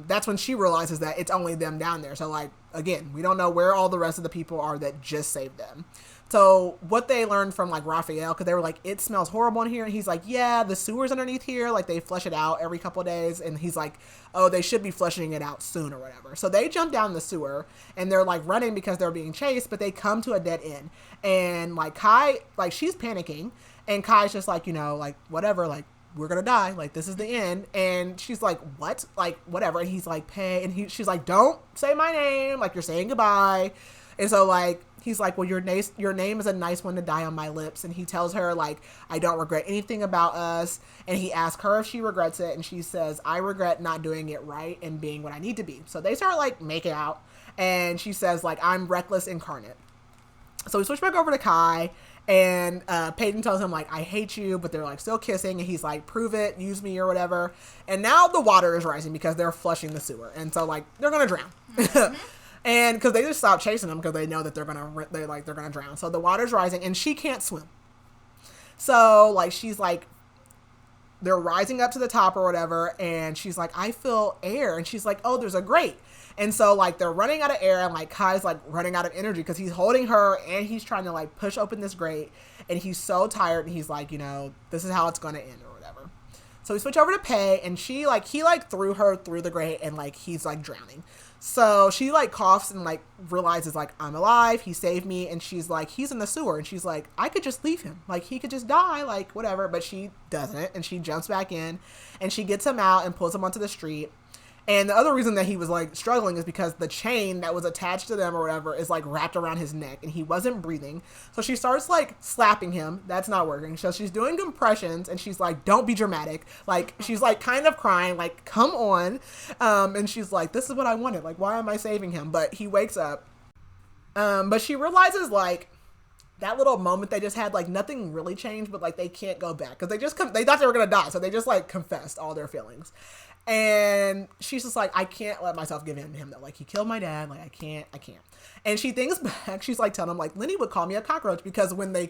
that's when she realizes that it's only them down there. So like again, we don't know where all the rest of the people are that just saved them. So what they learned from like Raphael, because they were like, it smells horrible in here. And he's like, yeah, the sewer's underneath here. Like they flush it out every couple of days. And he's like, oh, they should be flushing it out soon or whatever. So they jump down the sewer and they're like running because they're being chased, but they come to a dead end. And like Kai, like she's panicking and Kai's just like, you know, like whatever, like we're going to die. Like this is the end. And she's like, what? Like whatever. And he's like, pay. And she's like, don't say my name. Like you're saying goodbye. And so like, he's like, well, your name is a nice one to die on my lips. And he tells her, like, I don't regret anything about us. And he asks her if she regrets it. And she says, I regret not doing it right and being what I need to be. So they start, like, making out. And she says, like, I'm reckless incarnate. So we switch back over to Kai. And Paedyn tells him, like, I hate you. But they're, like, still kissing. And he's like, prove it. Use me or whatever. And now the water is rising because they're flushing the sewer. And so, like, they're going to drown. Mm-hmm. And because they just stop chasing them because they know that they're gonna drown. So the water's rising and she can't swim. So like she's like, they're rising up to the top or whatever, and she's like, I feel air, and she's like, oh, there's a grate. And so like they're running out of air, and like Kai's like running out of energy because he's holding her and he's trying to like push open this grate, and he's so tired, and he's like, you know, this is how it's gonna end or whatever. So we switch over to Pei, and he threw her through the grate, and like he's like drowning. So she like coughs and like realizes like I'm alive, he saved me, and she's like, he's in the sewer, and she's like, I could just leave him, like he could just die, like whatever, but she doesn't, and she jumps back in and she gets him out and pulls him onto the street. And the other reason that he was like struggling is because the chain that was attached to them or whatever is like wrapped around his neck and he wasn't breathing. So she starts like slapping him. That's not working. So she's doing compressions and she's like, don't be dramatic. Like she's like kind of crying, like, come on. And she's like, this is what I wanted. Like, why am I saving him? But he wakes up. But she realizes like that little moment they just had, like nothing really changed, but like they can't go back because they thought they were going to die. So they just like confessed all their feelings. And she's just like, I can't let myself give in to him though. Like he killed my dad. Like I can't. And she thinks back. She's like telling him like, Lenny would call me a cockroach because when they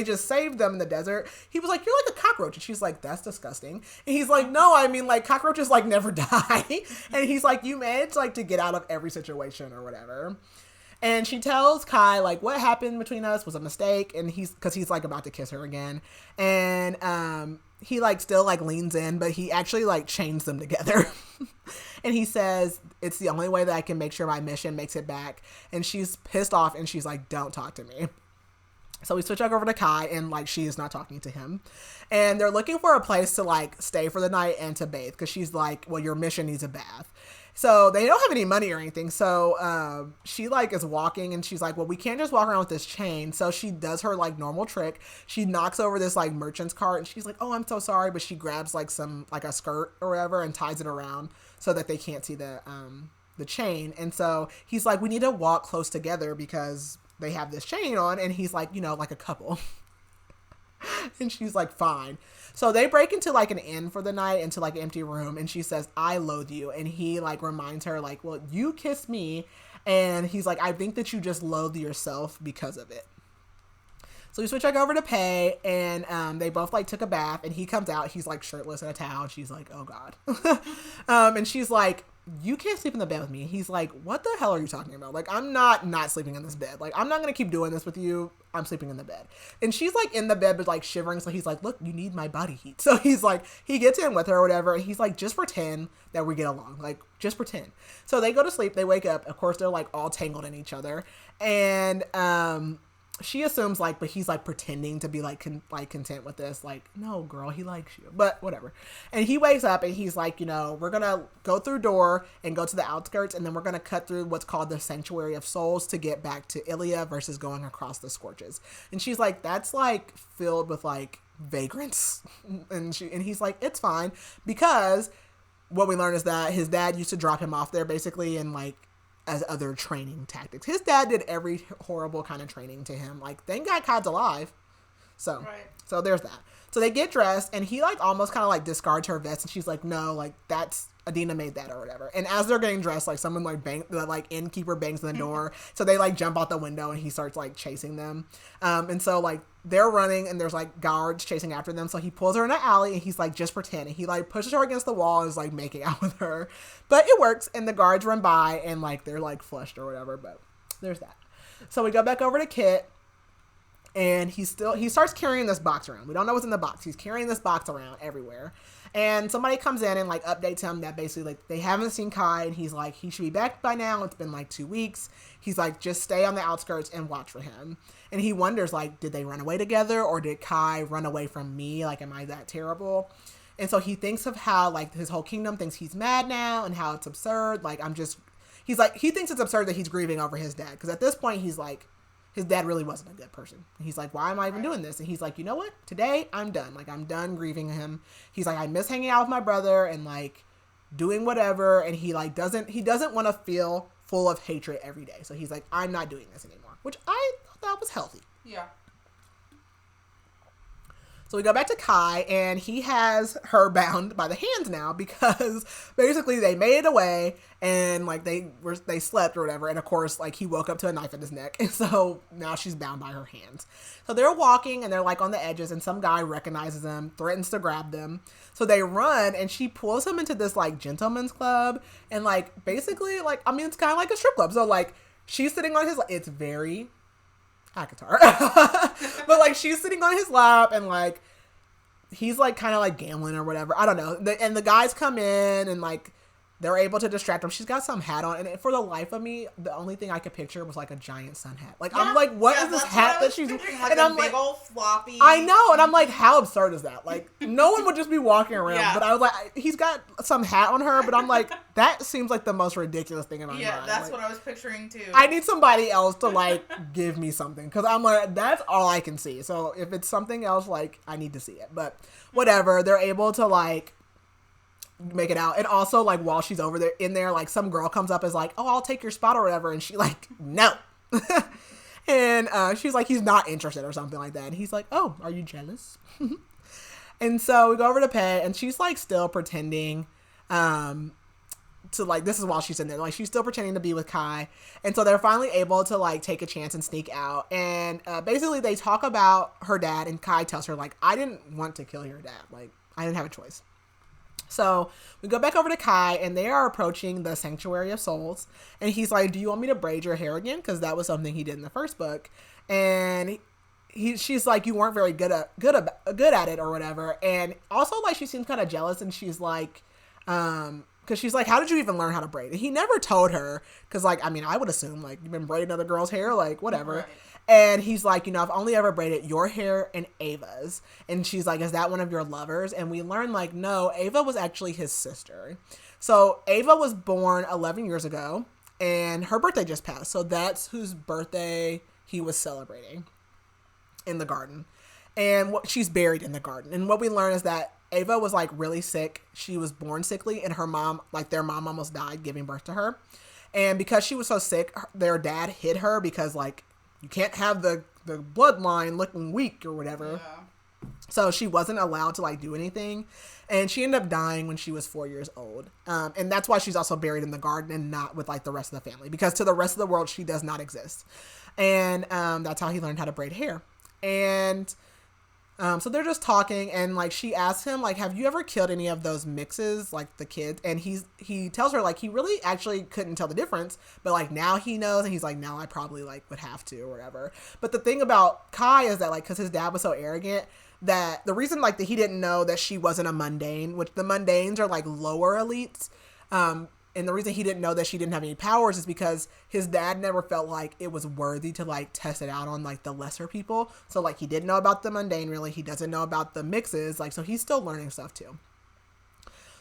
just saved them in the desert, he was like, you're like a cockroach. And she's like, that's disgusting. And he's like, no, I mean like cockroaches like never die. And he's like, you managed like to get out of every situation or whatever. And she tells Kai, like, what happened between us was a mistake. And because he's like about to kiss her again. And he like still like leans in, but he actually like chains them together. And he says, it's the only way that I can make sure my mission makes it back. And she's pissed off and she's like, don't talk to me. So we switch back over to Kai and like she is not talking to him. And they're looking for a place to like stay for the night and to bathe because she's like, well, your mission needs a bath. So they don't have any money or anything. So she like is walking and she's like, well, we can't just walk around with this chain. So she does her like normal trick. She knocks over this like merchant's cart and she's like, oh, I'm so sorry. But she grabs like like a skirt or whatever and ties it around so that they can't see the chain. And so he's like, we need to walk close together because they have this chain on. And he's like, you know, like a couple. And she's like, fine. So they break into like an inn for the night, into like an empty room, and she says, I loathe you. And he like reminds her like, well, you kissed me. And he's like, I think that you just loathe yourself because of it. So we switch back over to Pei, and they both like took a bath, and he comes out, he's like shirtless in a towel, and she's like, oh God. And she's like, you can't sleep in the bed with me. He's like, what the hell are you talking about? Like, I'm not sleeping in this bed. Like, I'm not going to keep doing this with you. I'm sleeping in the bed. And she's like in the bed, but like shivering. So he's like, look, you need my body heat. So he's like, he gets in with her or whatever. And he's like, just pretend that we get along. Like, just pretend. So they go to sleep. They wake up. Of course, they're like all tangled in each other. And, she assumes like, but he's like pretending to be like content with this. Like, no, girl, he likes you, but whatever. And he wakes up and he's like, you know, we're gonna go through door and go to the outskirts, and then we're gonna cut through what's called the Sanctuary of Souls to get back to Ilya versus going across the Scorches. And she's like, that's like filled with like vagrants. And he's like, it's fine, because what we learn is that his dad used to drop him off there basically, and like as other training tactics. His dad did every horrible kind of training to him. Like, thank God God's alive. So, right. so there's that. So they get dressed, and he like almost kind of like discards her vest, and she's like, no, like that's Adina made that or whatever. And as they're getting dressed, like someone like the like innkeeper bangs on the door, so they like jump out the window, and he starts like chasing them. And so like they're running, and there's like guards chasing after them. So he pulls her in an alley, and he's like, just pretend. And he like pushes her against the wall and is like making out with her, but it works. And the guards run by, and like they're like flushed or whatever. But there's that. So we go back over to Kitt. And he starts carrying this box around. We don't know what's in the box. He's carrying this box around everywhere. And somebody comes in and like updates him that basically like they haven't seen Kai, and he's like, he should be back by now. It's been like 2 weeks. He's like, just stay on the outskirts and watch for him. And he wonders like, did they run away together, or did Kai run away from me? Like, am I that terrible? And so he thinks of how like his whole kingdom thinks he's mad now, and how it's absurd. Like, he thinks it's absurd that he's grieving over his dad. Because at this point he's like, his dad really wasn't a good person. He's like, why am I even doing this? And he's like, you know what? Today, I'm done. Like, I'm done grieving him. He's like, I miss hanging out with my brother and, like, doing whatever. And he, like, doesn't want to feel full of hatred every day. So he's like, I'm not doing this anymore. Which I thought was healthy. Yeah. So we go back to Kai, and he has her bound by the hands now because basically they made it away, and like they slept or whatever, and of course like he woke up to a knife in his neck, and so now she's bound by her hands. So they're walking, and they're like on the edges, and some guy recognizes them, threatens to grab them. So they run, and she pulls him into this like gentleman's club, and like basically like, I mean, it's kind of like a strip club. So like she's sitting on his, it's very Akatar. But like she's sitting on his lap, and like he's like kind of like gambling or whatever. I don't know. And the guys come in, and like they're able to distract him. She's got some hat on, and for the life of me, the only thing I could picture was like a giant sun hat. Like, yeah, I'm like, what is this hat that she's like, and I'm big old floppy. I know, and I'm like, how absurd is that? Like, no one would just be walking around. Yeah. But I was like, he's got some hat on her, but I'm like, that seems like the most ridiculous thing in my mind. Yeah, that's like, what I was picturing too. I need somebody else to like give me something, because I'm like, that's all I can see. So if it's something else, like, I need to see it. But whatever, they're able to like make it out. And also like while she's over there in there, like some girl comes up as like, oh, I'll take your spot or whatever, and she like, no. And she's like, he's not interested or something like that, and he's like, oh, are you jealous? And so we go over to Pei, and she's like still pretending to like, this is while she's in there, like she's still pretending to be with Kai. And so they're finally able to like take a chance and sneak out, and basically they talk about her dad, and Kai tells her like, I didn't want to kill your dad, like I didn't have a choice. So we go back over to Kai, and they are approaching the Sanctuary of Souls, and he's like, do you want me to braid your hair again? Because that was something he did in the first book. And she's like, you weren't very good at it or whatever. And also like she seems kind of jealous, and she's like, because she's like, how did you even learn how to braid? And he never told her, because like, I mean, I would assume like you've been braiding other girls' hair, like whatever. Right. And he's like, you know, I've only ever braided your hair and Ava's. And she's like, is that one of your lovers? And we learn like, no, Ava was actually his sister. So Ava was born 11 years ago, and her birthday just passed. So that's whose birthday he was celebrating in the garden. And she's buried in the garden. And what we learn is that Ava was like really sick. She was born sickly, and her mom, like their mom almost died giving birth to her. And because she was so sick, their dad hid her, because like, you can't have the bloodline looking weak or whatever. Yeah. So she wasn't allowed to like do anything. And she ended up dying when she was 4 years old. And that's why she's also buried in the garden and not with like the rest of the family, because to the rest of the world, she does not exist. And that's how he learned how to braid hair. And so they're just talking, and like she asks him like, have you ever killed any of those mixes, like the kids? And he tells her like he really actually couldn't tell the difference, but like now he knows, and he's like, now I probably like would have to or whatever. But the thing about Kai is that like, because his dad was so arrogant, that the reason like that he didn't know that she wasn't a mundane, which the mundanes are like lower elites, and the reason he didn't know that she didn't have any powers is because his dad never felt like it was worthy to like test it out on like the lesser people. So like he didn't know about the mundane really. He doesn't know about the mixes. Like, so he's still learning stuff too.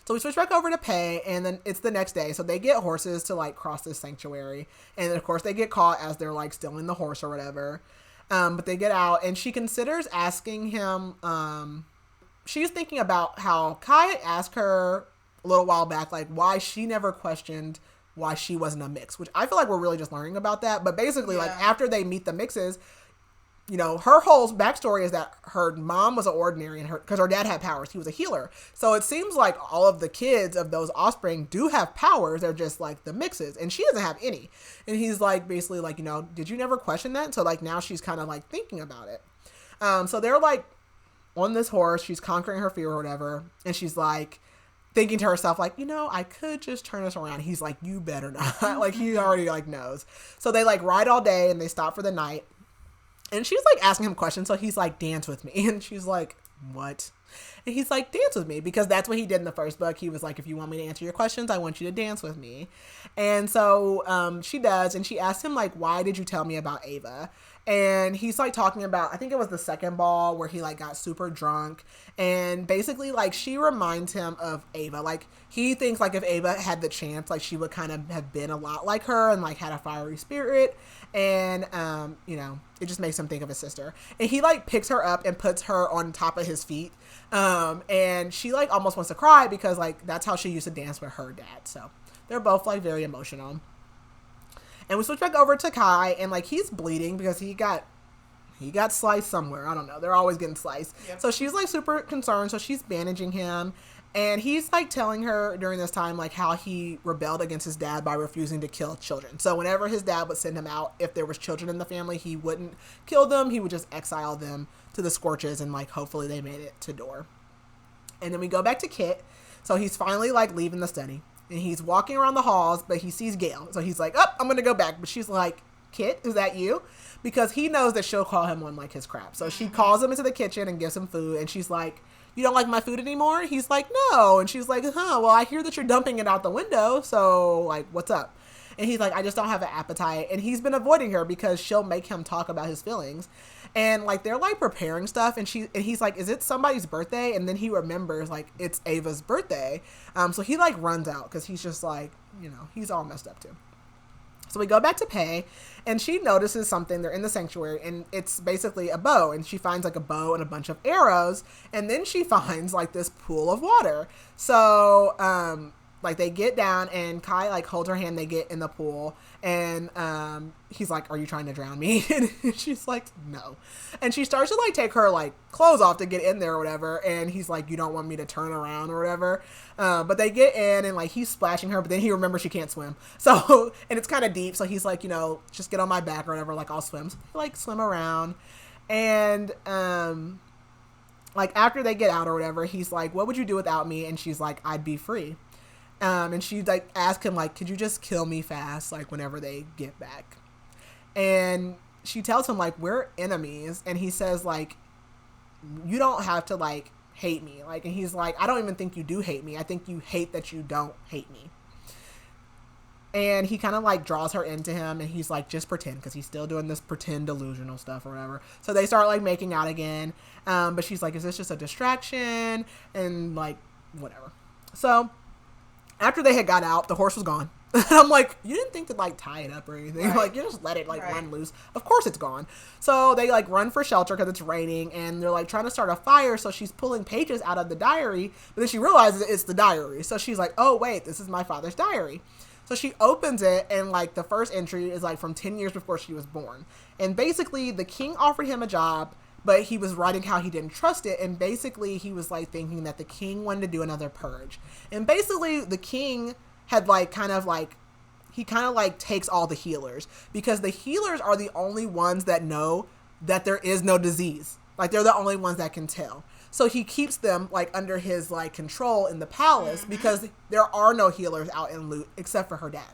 So we switch back over to Pei, and then it's the next day. So they get horses to like cross this sanctuary. And of course they get caught as they're like stealing the horse or whatever. But they get out, and she considers asking him, she's thinking about how Kai asked her a little while back, like why she never questioned why she wasn't a mix, which I feel like we're really just learning about that. But basically, like after they meet the mixes, you know, her whole backstory is that her mom was an ordinary and because her dad had powers. He was a healer. So it seems like all of the kids of those offspring do have powers. They're just like the mixes, and she doesn't have any. And he's like, basically like, you know, did you never question that? So like now she's kind of like thinking about it. So they're like on this horse, she's conquering her fear or whatever. And she's like thinking to herself, like, you know, I could just turn this around. He's like, you better not. Like he already like knows. So they like ride all day and they stop for the night. And she's like asking him questions. So he's like, dance with me. And she's like, what? And he's like, dance with me, because that's what he did in the first book. He was like, if you want me to answer your questions, I want you to dance with me. And so she does. And she asked him like, why did you tell me about Ava? And he's like talking about, I think it was the second ball where he like got super drunk. And basically like she reminds him of Ava. Like he thinks like if Ava had the chance, like she would kind of have been a lot like her and like had a fiery spirit. And, you know, it just makes him think of his sister. And he like picks her up and puts her on top of his feet. And she like almost wants to cry because like that's how she used to dance with her dad. So they're both like very emotional. And we switch back over to Kai, and like he's bleeding because he got sliced somewhere. I don't know. They're always getting sliced. Yep. So she's like super concerned. So she's bandaging him. And he's like telling her during this time like how he rebelled against his dad by refusing to kill children. So whenever his dad would send him out, if there was children in the family, he wouldn't kill them. He would just exile them to the Scorches, and like hopefully they made it to Dor. And then we go back to Kitt. So he's finally like leaving the study. And he's walking around the halls, but he sees Gale. So he's like, oh, I'm going to go back. But she's like, Kitt, is that you? Because he knows that she'll call him on like his crap. So she calls him into the kitchen and gives him food. And she's like, you don't like my food anymore? He's like, no. And she's like, well, I hear that you're dumping it out the window. So like, what's up? And he's like, I just don't have an appetite. And he's been avoiding her because she'll make him talk about his feelings. And like, they're like preparing stuff. And he's like, is it somebody's birthday? And then he remembers like, it's Ava's birthday. So he like runs out because he's just like, you know, he's all messed up too. So we go back to Pei, and she notices something. They're in the sanctuary, and it's basically a bow. And she finds like a bow and a bunch of arrows. And then she finds like this pool of water. So, like they get down, and Kai like holds her hand. They get in the pool, and he's like, "Are you trying to drown me?" And she's like, "No." And she starts to like take her like clothes off to get in there or whatever. And he's like, "You don't want me to turn around or whatever." But they get in, and like he's splashing her, but then he remembers she can't swim. So, and it's kind of deep. So he's like, you know, just get on my back or whatever. Like I'll swim. So they, like swim around, and like after they get out or whatever, he's like, "What would you do without me?" And she's like, "I'd be free." And she like asked him like, could you just kill me fast? Like whenever they get back. And she tells him like, we're enemies. And he says like, you don't have to like hate me. Like, and he's like, I don't even think you do hate me. I think you hate that you don't hate me. And he kind of like draws her into him, and he's like, just pretend, because he's still doing this pretend delusional stuff or whatever. So they start like making out again. But she's like, is this just a distraction? And like, whatever. So after they had got out, the horse was gone. And I'm like, you didn't think to like tie it up or anything. Right. Like you just let it like run loose. Of course it's gone. So they like run for shelter because it's raining, and they're like trying to start a fire. So she's pulling pages out of the diary, but then she realizes it's the diary. So she's like, oh wait, this is my father's diary. So she opens it, and like the first entry is like from 10 years before she was born. And basically the king offered him a job, but he was writing how he didn't trust it. And basically he was like thinking that the king wanted to do another purge. And basically the king had like kind of like takes all the healers, because the healers are the only ones that know that there is no disease. Like they're the only ones that can tell. So he keeps them like under his like control in the palace, because there are no healers out in Loot except for her dad.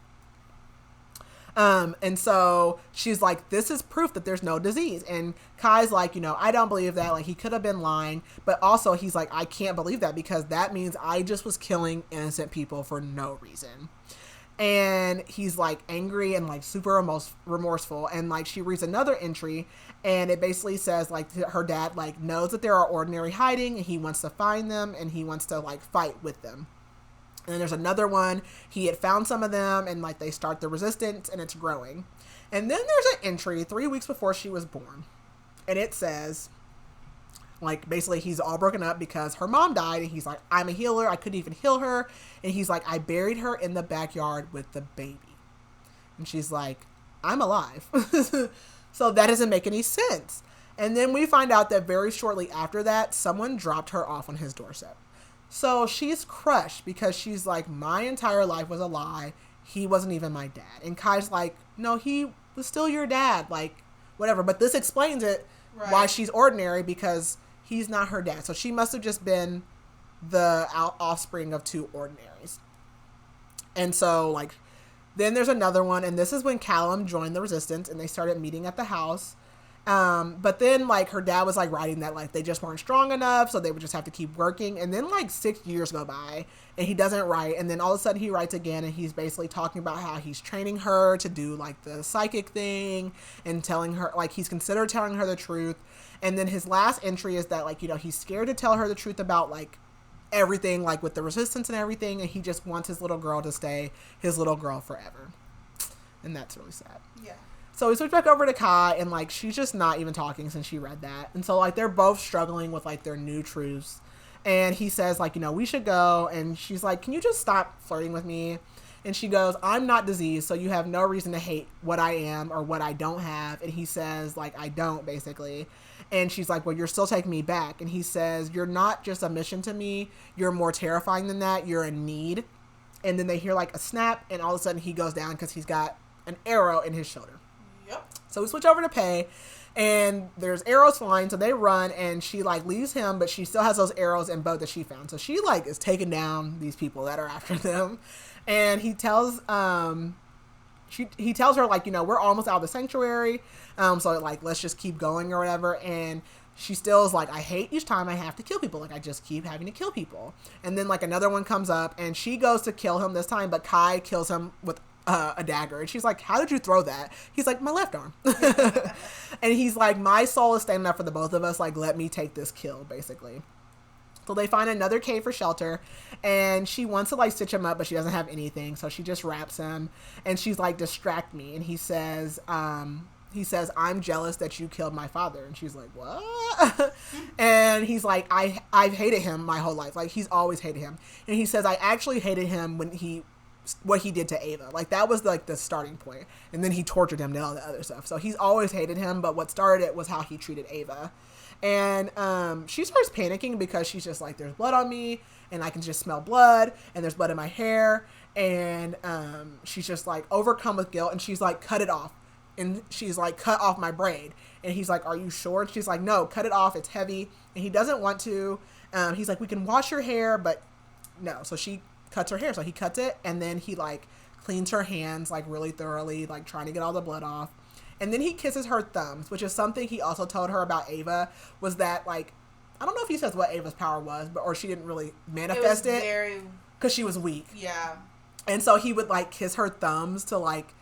And so she's like, this is proof that there's no disease. And Kai's like, you know, I don't believe that. Like he could have been lying, but also he's like, I can't believe that, because that means I just was killing innocent people for no reason. And he's like angry and like super remorseful. And like she reads another entry, and it basically says like her dad like knows that there are ordinary hiding, and he wants to find them, and he wants to like fight with them. And then there's another one. He had found some of them, and like they start the resistance, and it's growing. And then there's an entry 3 weeks before she was born, and it says like basically he's all broken up because her mom died, and he's like, I'm a healer, I couldn't even heal her. And he's like, I buried her in the backyard with the baby. And she's like, I'm alive. So that doesn't make any sense. And then we find out that very shortly after that, someone dropped her off on his doorstep. So she's crushed because she's like, my entire life was a lie. He wasn't even my dad. And Kai's like, no, he was still your dad. Like, whatever. But this explains it, why she's ordinary, because he's not her dad. So she must have just been the offspring of two ordinaries. And so, like, then there's another one. And this is when Callum joined the resistance and they started meeting at the house. But then, like, her dad was, like, writing that, like, they just weren't strong enough, so they would just have to keep working. And then, like, 6 years go by, and he doesn't write. And then all of a sudden he writes again, and he's basically talking about how he's training her to do, like, the psychic thing and telling her, like, he's considered telling her the truth. And then his last entry is that, like, you know, he's scared to tell her the truth about, like, everything, like, with the resistance and everything, and he just wants his little girl to stay his little girl forever. And that's really sad. Yeah. So we switch back over to Kai, and, like, she's just not even talking since she read that. And so, like, they're both struggling with, like, their new truths. And he says, like, you know, we should go. And she's like, can you just stop flirting with me? And she goes, I'm not diseased, so you have no reason to hate what I am or what I don't have. And he says, like, I don't, basically. And she's like, well, you're still taking me back. And he says, you're not just a mission to me. You're more terrifying than that. You're a need. And then they hear, like, a snap, and all of a sudden he goes down because he's got an arrow in his shoulder. Yep. So we switch over to Pae, and there's arrows flying, so they run, and she, like, leaves him, but she still has those arrows and bow that she found. So she, like, is taking down these people that are after them. And he tells he tells her, like, you know, we're almost out of the sanctuary, so, like, let's just keep going or whatever. And she still is like, I hate each time I have to kill people. Like, I just keep having to kill people. And then, like, another one comes up, and she goes to kill him this time, but Kai kills him with a dagger. And she's like, how did you throw that? He's like, my left arm. And he's like, my soul is standing up for the both of us. Like, let me take this kill, basically. So they find another cave for shelter, and she wants to, like, stitch him up, but she doesn't have anything. So she just wraps him, and she's like, distract me. And he says, I'm jealous that you killed my father. And she's like, what? And he's like, I've hated him my whole life. Like, he's always hated him. And he says, I actually hated him when what he did to Ava. Like, that was, like, the starting point. And then he tortured him and all the other stuff. So he's always hated him, but what started it was how he treated Ava. And she starts panicking because she's just like, there's blood on me, and I can just smell blood, and there's blood in my hair. And she's just, like, overcome with guilt, and she's like, cut it off. And she's like, cut off my braid. And he's like, are you sure? And she's like, no, cut it off. It's heavy. And he doesn't want to. He's like, we can wash your hair, but no. So she cuts her hair. So he cuts it, and then he, like, cleans her hands, like, really thoroughly, like, trying to get all the blood off. And then he kisses her thumbs, which is something he also told her about Ava, was that, like, I don't know if he says what Ava's power was, but or she didn't really manifest it because she was weak. Yeah. And so he would, like, kiss her thumbs to, like,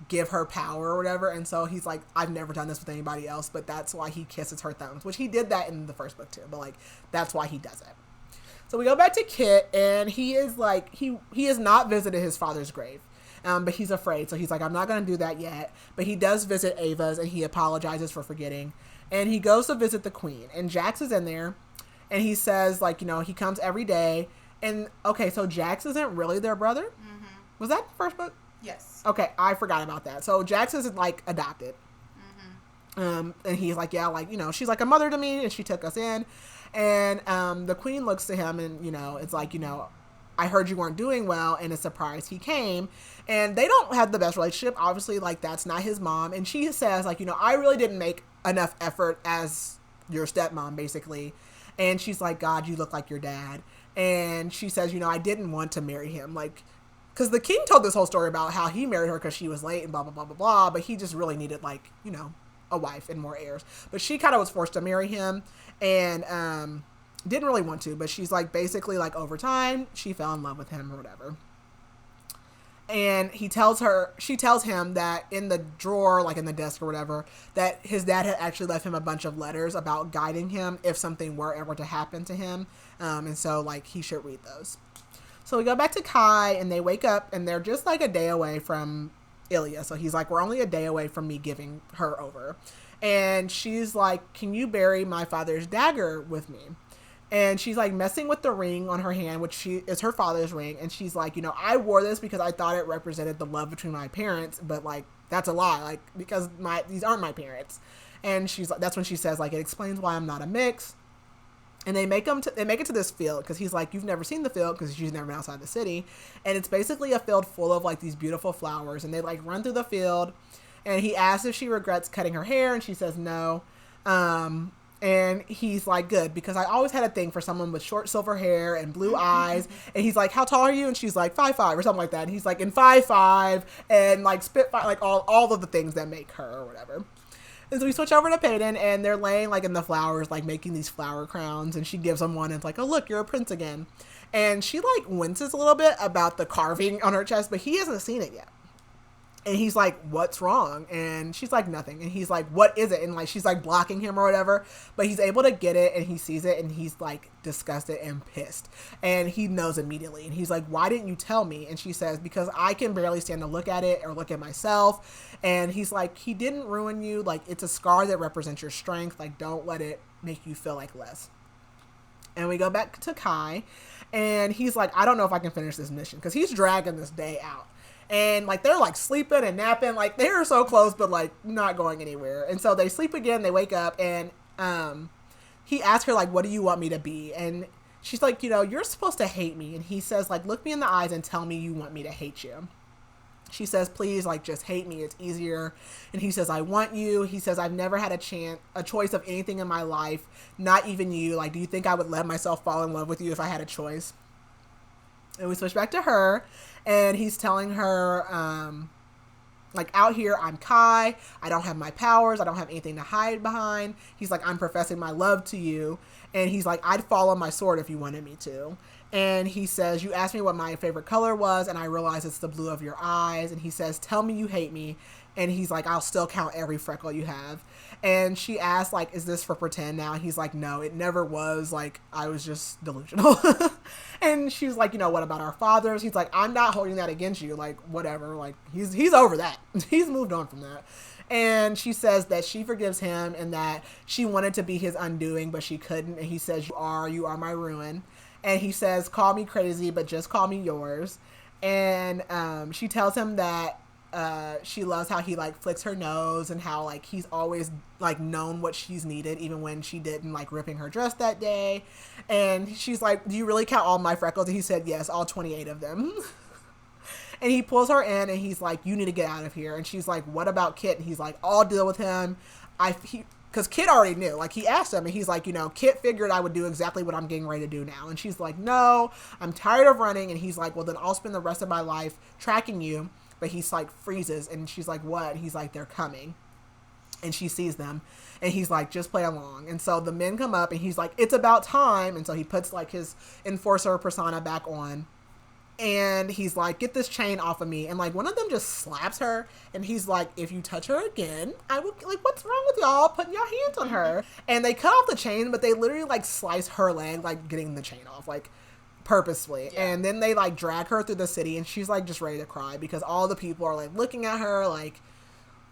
give her power or whatever. And so he's like, I've never done this with anybody else, but that's why he kisses her thumbs, which he did that in the first book too, but, like, that's why he does it. So we go back to Kitt, and he is like, he has not visited his father's grave, but he's afraid. So he's like, I'm not going to do that yet. But he does visit Ava's, and he apologizes for forgetting. And he goes to visit the queen, and Jax is in there, and he says, like, you know, he comes every day. And okay, so Jax isn't really their brother. Mm-hmm. Was that the first book? Yes. Okay, I forgot about that. So Jax is, like, adopted. Mm-hmm. And he's like, yeah, like, you know, she's like a mother to me, and she took us in. And the queen looks to him, and, you know, it's like, you know, I heard you weren't doing well, and it's surprised he came. And they don't have the best relationship. Obviously, like, that's not his mom. And she says, like, you know, I really didn't make enough effort as your stepmom, basically. And she's like, God, you look like your dad. And she says, you know, I didn't want to marry him. Like, because the king told this whole story about how he married her because she was late and blah, blah, blah, blah, blah. But he just really needed, like, you know, a wife and more heirs. But she kind of was forced to marry him, and didn't really want to. But she's like, basically, like, over time, she fell in love with him or whatever. And she tells him that in the drawer, like in the desk or whatever, that his dad had actually left him a bunch of letters about guiding him if something were ever to happen to him. And so, like, he should read those. So we go back to Kai, and they wake up, and they're just, like, a day away from Ilya. So he's like, we're only a day away from me giving her over. And she's like, can you bury my father's dagger with me? And she's, like, messing with the ring on her hand, which is her father's ring. And she's like, you know, I wore this because I thought it represented the love between my parents, but, like, that's a lie, like, because these aren't my parents. And she's like, that's when she says, like, it explains why I'm not a mix. And they make it to this field, because he's like, you've never seen the field, because she's never been outside the city. And it's basically a field full of, like, these beautiful flowers. And they, like, run through the field. And he asks if she regrets cutting her hair, and she says no. And he's like, good, because I always had a thing for someone with short silver hair and blue eyes. And he's like, how tall are you? And she's like, 5'5" or something like that. And he's like, in 5'5", and, like, spitfire, like, all of the things that make her or whatever. And so we switch over to Paedyn, and they're laying, like, in the flowers, like, making these flower crowns, and she gives him one, and it's like, oh, look, you're a prince again. And she, like, winces a little bit about the carving on her chest, but he hasn't seen it yet. And he's like, what's wrong? And she's like, nothing. And he's like, what is it? And, like, she's, like, blocking him or whatever. But he's able to get it, and he sees it, and he's, like, disgusted and pissed. And he knows immediately. And he's like, why didn't you tell me? And she says, because I can barely stand to look at it or look at myself. And he's like, he didn't ruin you. Like, it's a scar that represents your strength. Like, don't let it make you feel like less. And we go back to Kai. And he's like, I don't know if I can finish this mission. Because he's dragging this day out. And, like, they're, like, sleeping and napping. Like, they're so close, but, like, not going anywhere. And so they sleep again. They wake up. And he asks her, like, what do you want me to be? And she's like, you know, you're supposed to hate me. And he says, like, look me in the eyes and tell me you want me to hate you. She says, please, like, just hate me. It's easier. And he says, I want you. He says, I've never had a choice of anything in my life. Not even you. Like, do you think I would let myself fall in love with you if I had a choice? And we switch back to her. And he's telling her, like, out here, I'm Kai. I don't have my powers. I don't have anything to hide behind. He's like, I'm professing my love to you. And he's like, I'd fall on my sword if you wanted me to. And he says, you asked me what my favorite color was, and I realize it's the blue of your eyes. And he says, tell me you hate me. And he's like, I'll still count every freckle you have. And she asks, like, is this for pretend now? And he's like, no, it never was. Like, I was just delusional. And she's like, you know, what about our fathers? He's like, I'm not holding that against you. Like, whatever. Like, he's over that. He's moved on from that. And she says that she forgives him and that she wanted to be his undoing, but she couldn't. And he says, you are my ruin. And he says, call me crazy, but just call me yours. And she tells him that she loves how he, like, flicks her nose and how, like, he's always, like, known what she's needed, even when she didn't, like, ripping her dress that day. And she's like, do you really count all my freckles? And he said, yes, all 28 of them. And he pulls her in and he's like, you need to get out of here. And she's like, what about Kitt? And he's like, I'll deal with him. Because Kitt already knew. Like, he asked him, and he's like, you know, Kitt figured I would do exactly what I'm getting ready to do now. And she's like, no, I'm tired of running. And he's like, well, then I'll spend the rest of my life tracking you. But he's like, freezes. And she's like, what? And he's like, they're coming. And she sees them. And he's like, just play along. And so the men come up, and he's like, it's about time. And so he puts, like, his enforcer persona back on. And he's like, get this chain off of me. And, like, one of them just slaps her. And he's like, if you touch her again, I will, like, what's wrong with y'all putting your hands on her? And they cut off the chain, but they literally, like, slice her leg, like, getting the chain off, like, purposefully. Yeah. And then they, like, drag her through the city, and she's, like, just ready to cry because all the people are, like, looking at her like,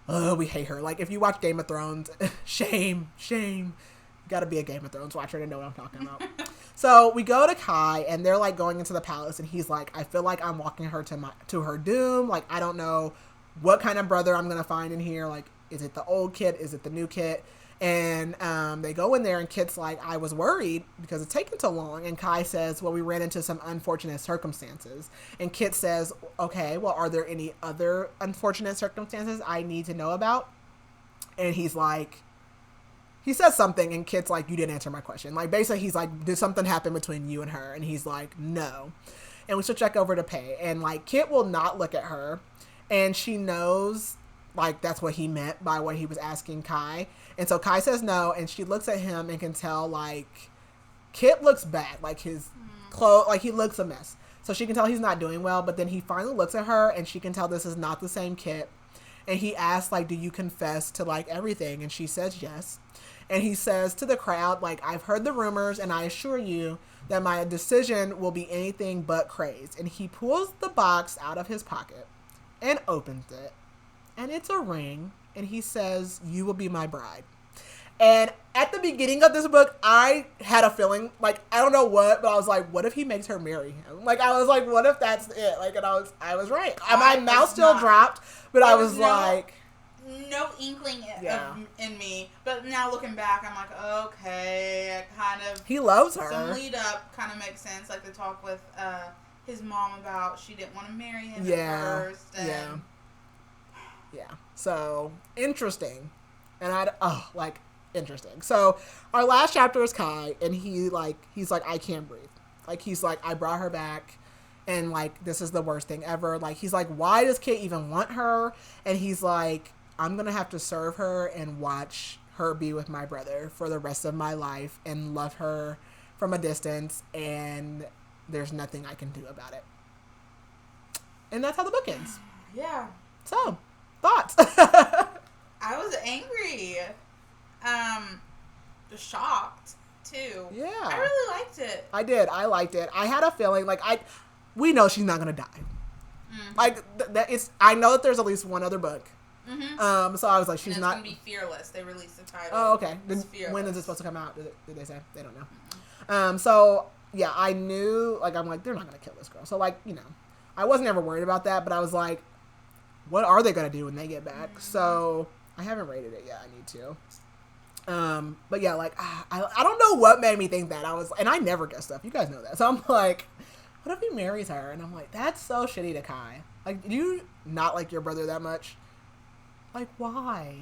oh, we hate her. Like, if you watch Game of Thrones, shame. You gotta be a Game of Thrones watcher to know what I'm talking about. So we go to Kai, and they're, like, going into the palace, and he's like, I feel like I'm walking her to her doom. Like, I don't know what kind of brother I'm gonna find in here. Like, is it the old Kitt? Is it the new Kitt? And they go in there, and Kitt's like, I was worried because it's taken so long. And Kai says, well, we ran into some unfortunate circumstances. And Kitt says, okay, well, are there any other unfortunate circumstances I need to know about? And he's like, he says something, and Kitt's like, you didn't answer my question. Like, basically, he's like, did something happen between you and her? And he's like, no. And we switch back over to Pei. And, like, Kitt will not look at her. And she knows, like, that's what he meant by what he was asking Kai. And so Kai says no, and she looks at him and can tell, like, Kitt looks bad. Like, his clothes, like, he looks a mess. So she can tell he's not doing well. But then he finally looks at her, and she can tell this is not the same Kitt. And he asks, like, do you confess to, like, everything? And she says yes. And he says to the crowd, like, I've heard the rumors, and I assure you that my decision will be anything but crazed. And he pulls the box out of his pocket and opens it. And it's a ring. And he says, you will be my bride. And at the beginning of this book, I had a feeling, like, I don't know what, but I was like, what if he makes her marry him? Like, I was like, what if that's it? Like, and I was right. My mouth still dropped, but I was like... No inkling in me, but now looking back, I'm like, okay, it kind of... He loves her. Some lead up kind of makes sense, like the talk with his mom about she didn't want to marry him at first. And... Yeah. So, interesting. And interesting. So, our last chapter is Kai, and he's like, I can't breathe. Like, he's like, I brought her back, and, like, this is the worst thing ever. Like, he's like, why does Kitt even want her? And he's like, I'm going to have to serve her and watch her be with my brother for the rest of my life and love her from a distance, and there's nothing I can do about it. And that's how the book ends. Yeah. So, thoughts? I was angry. Shocked, too. Yeah. I really liked it. I did. I liked it. I had a feeling, like, we know she's not going to die. Mm-hmm. Like, I know that there's at least one other book. Mm-hmm. So I was like, she's not... It's going to be Fearless. They released the title. Oh, okay. When is it supposed to come out? Did they say? They don't know. Mm-hmm. So, yeah, I knew, like, I'm like, they're not going to kill this girl. So, like, you know, I wasn't ever worried about that, but I was like, what are they going to do when they get back? Mm-hmm. So, I haven't rated it yet. I need to. But yeah, like, I don't know what made me think that. And I never guess stuff. You guys know that. So I'm like, what if he marries her? And I'm like, that's so shitty to Kai. Like, do you not like your brother that much? Like, why?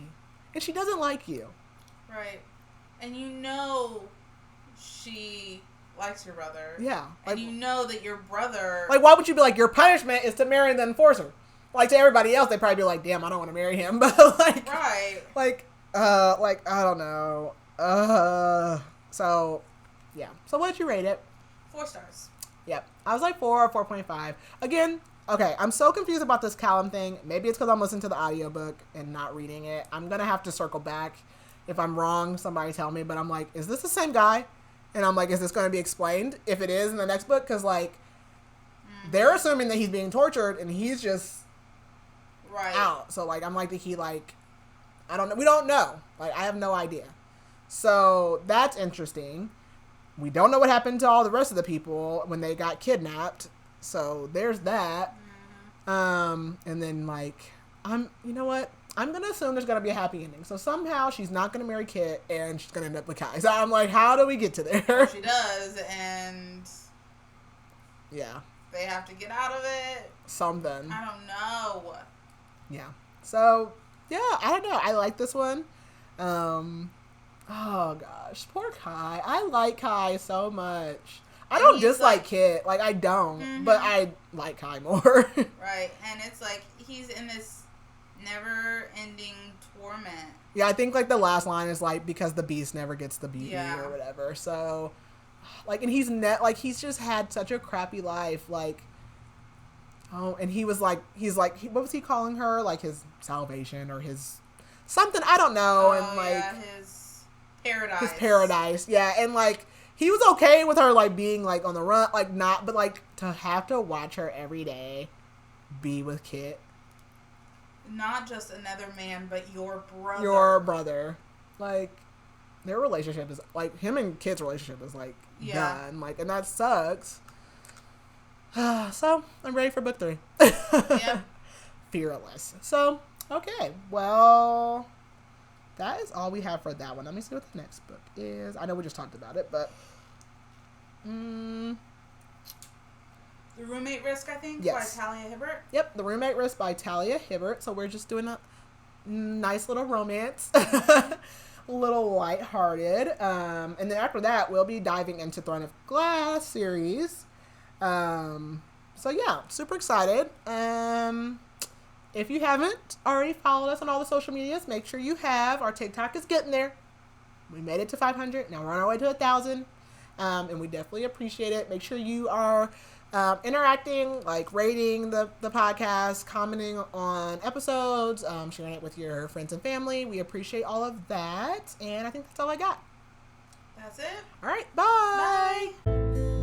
And she doesn't like you. Right. And you know she likes your brother. Yeah. Like, and you know that your brother... Like, why would you be like, your punishment is to marry the enforcer? Like, to everybody else, they'd probably be like, damn, I don't want to marry him. But, like... Right. Like, I don't know. So, yeah. So, what did you rate it? 4 stars. Yep. I was like 4 or 4.5. Again, okay, I'm so confused about this Callum thing. Maybe it's because I'm listening to the audiobook and not reading it. I'm going to have to circle back. If I'm wrong, somebody tell me. But I'm like, is this the same guy? And I'm like, is this going to be explained if it is in the next book? Because, like, they're assuming that he's being tortured and he's just out. So, like, I'm like, did he, like... I don't know. We don't know. Like, I have no idea. So, that's interesting. We don't know what happened to all the rest of the people when they got kidnapped. So, there's that. And then, like, you know what? I'm going to assume there's going to be a happy ending. So, somehow, she's not going to marry Kitt, and she's going to end up with Kai. So, I'm like, how do we get to there? Well, she does, and... Yeah. They have to get out of it. Something. I don't know. Yeah. So... Yeah, I don't know. I like this one. Oh, gosh. Poor Kai. I like Kai so much. I don't dislike Kitt. Like, I don't. Mm-hmm. But I like Kai more. Right. And it's like, he's in this never-ending torment. Yeah, I think, like, the last line is, like, because the beast never gets the beauty or whatever. So, like, and he's just had such a crappy life. Like, oh, and he's like, what was he calling her? Like, his salvation or his something, I don't know. And like, his paradise. His paradise, yeah. And like, he was okay with her, like, being like on the run, like, not, but like, to have to watch her every day be with Kitt. Not just another man, but your brother. Your brother. Like, their relationship is, like, him and Kitt's relationship is, like, done. Like, and that sucks. So, I'm ready for book 3. Yep. Fearless. So, okay. Well, that is all we have for that one. Let me see what the next book is. I know we just talked about it, but... The Roommate Risk, I think, yes. by Talia Hibbert. Yep, The Roommate Risk by Talia Hibbert. So, we're just doing a nice little romance. A little lighthearted. And then after that, we'll be diving into Throne of Glass series. So yeah, super excited. If you haven't already followed us on all the social medias, make sure you have. Our TikTok is getting there. We made it to 500. Now we're on our way to 1,000. And we definitely appreciate it. Make sure you are interacting, like rating the podcast, commenting on episodes, sharing it with your friends and family. We appreciate all of that. And I think that's all I got. That's it. All right. Bye. Bye.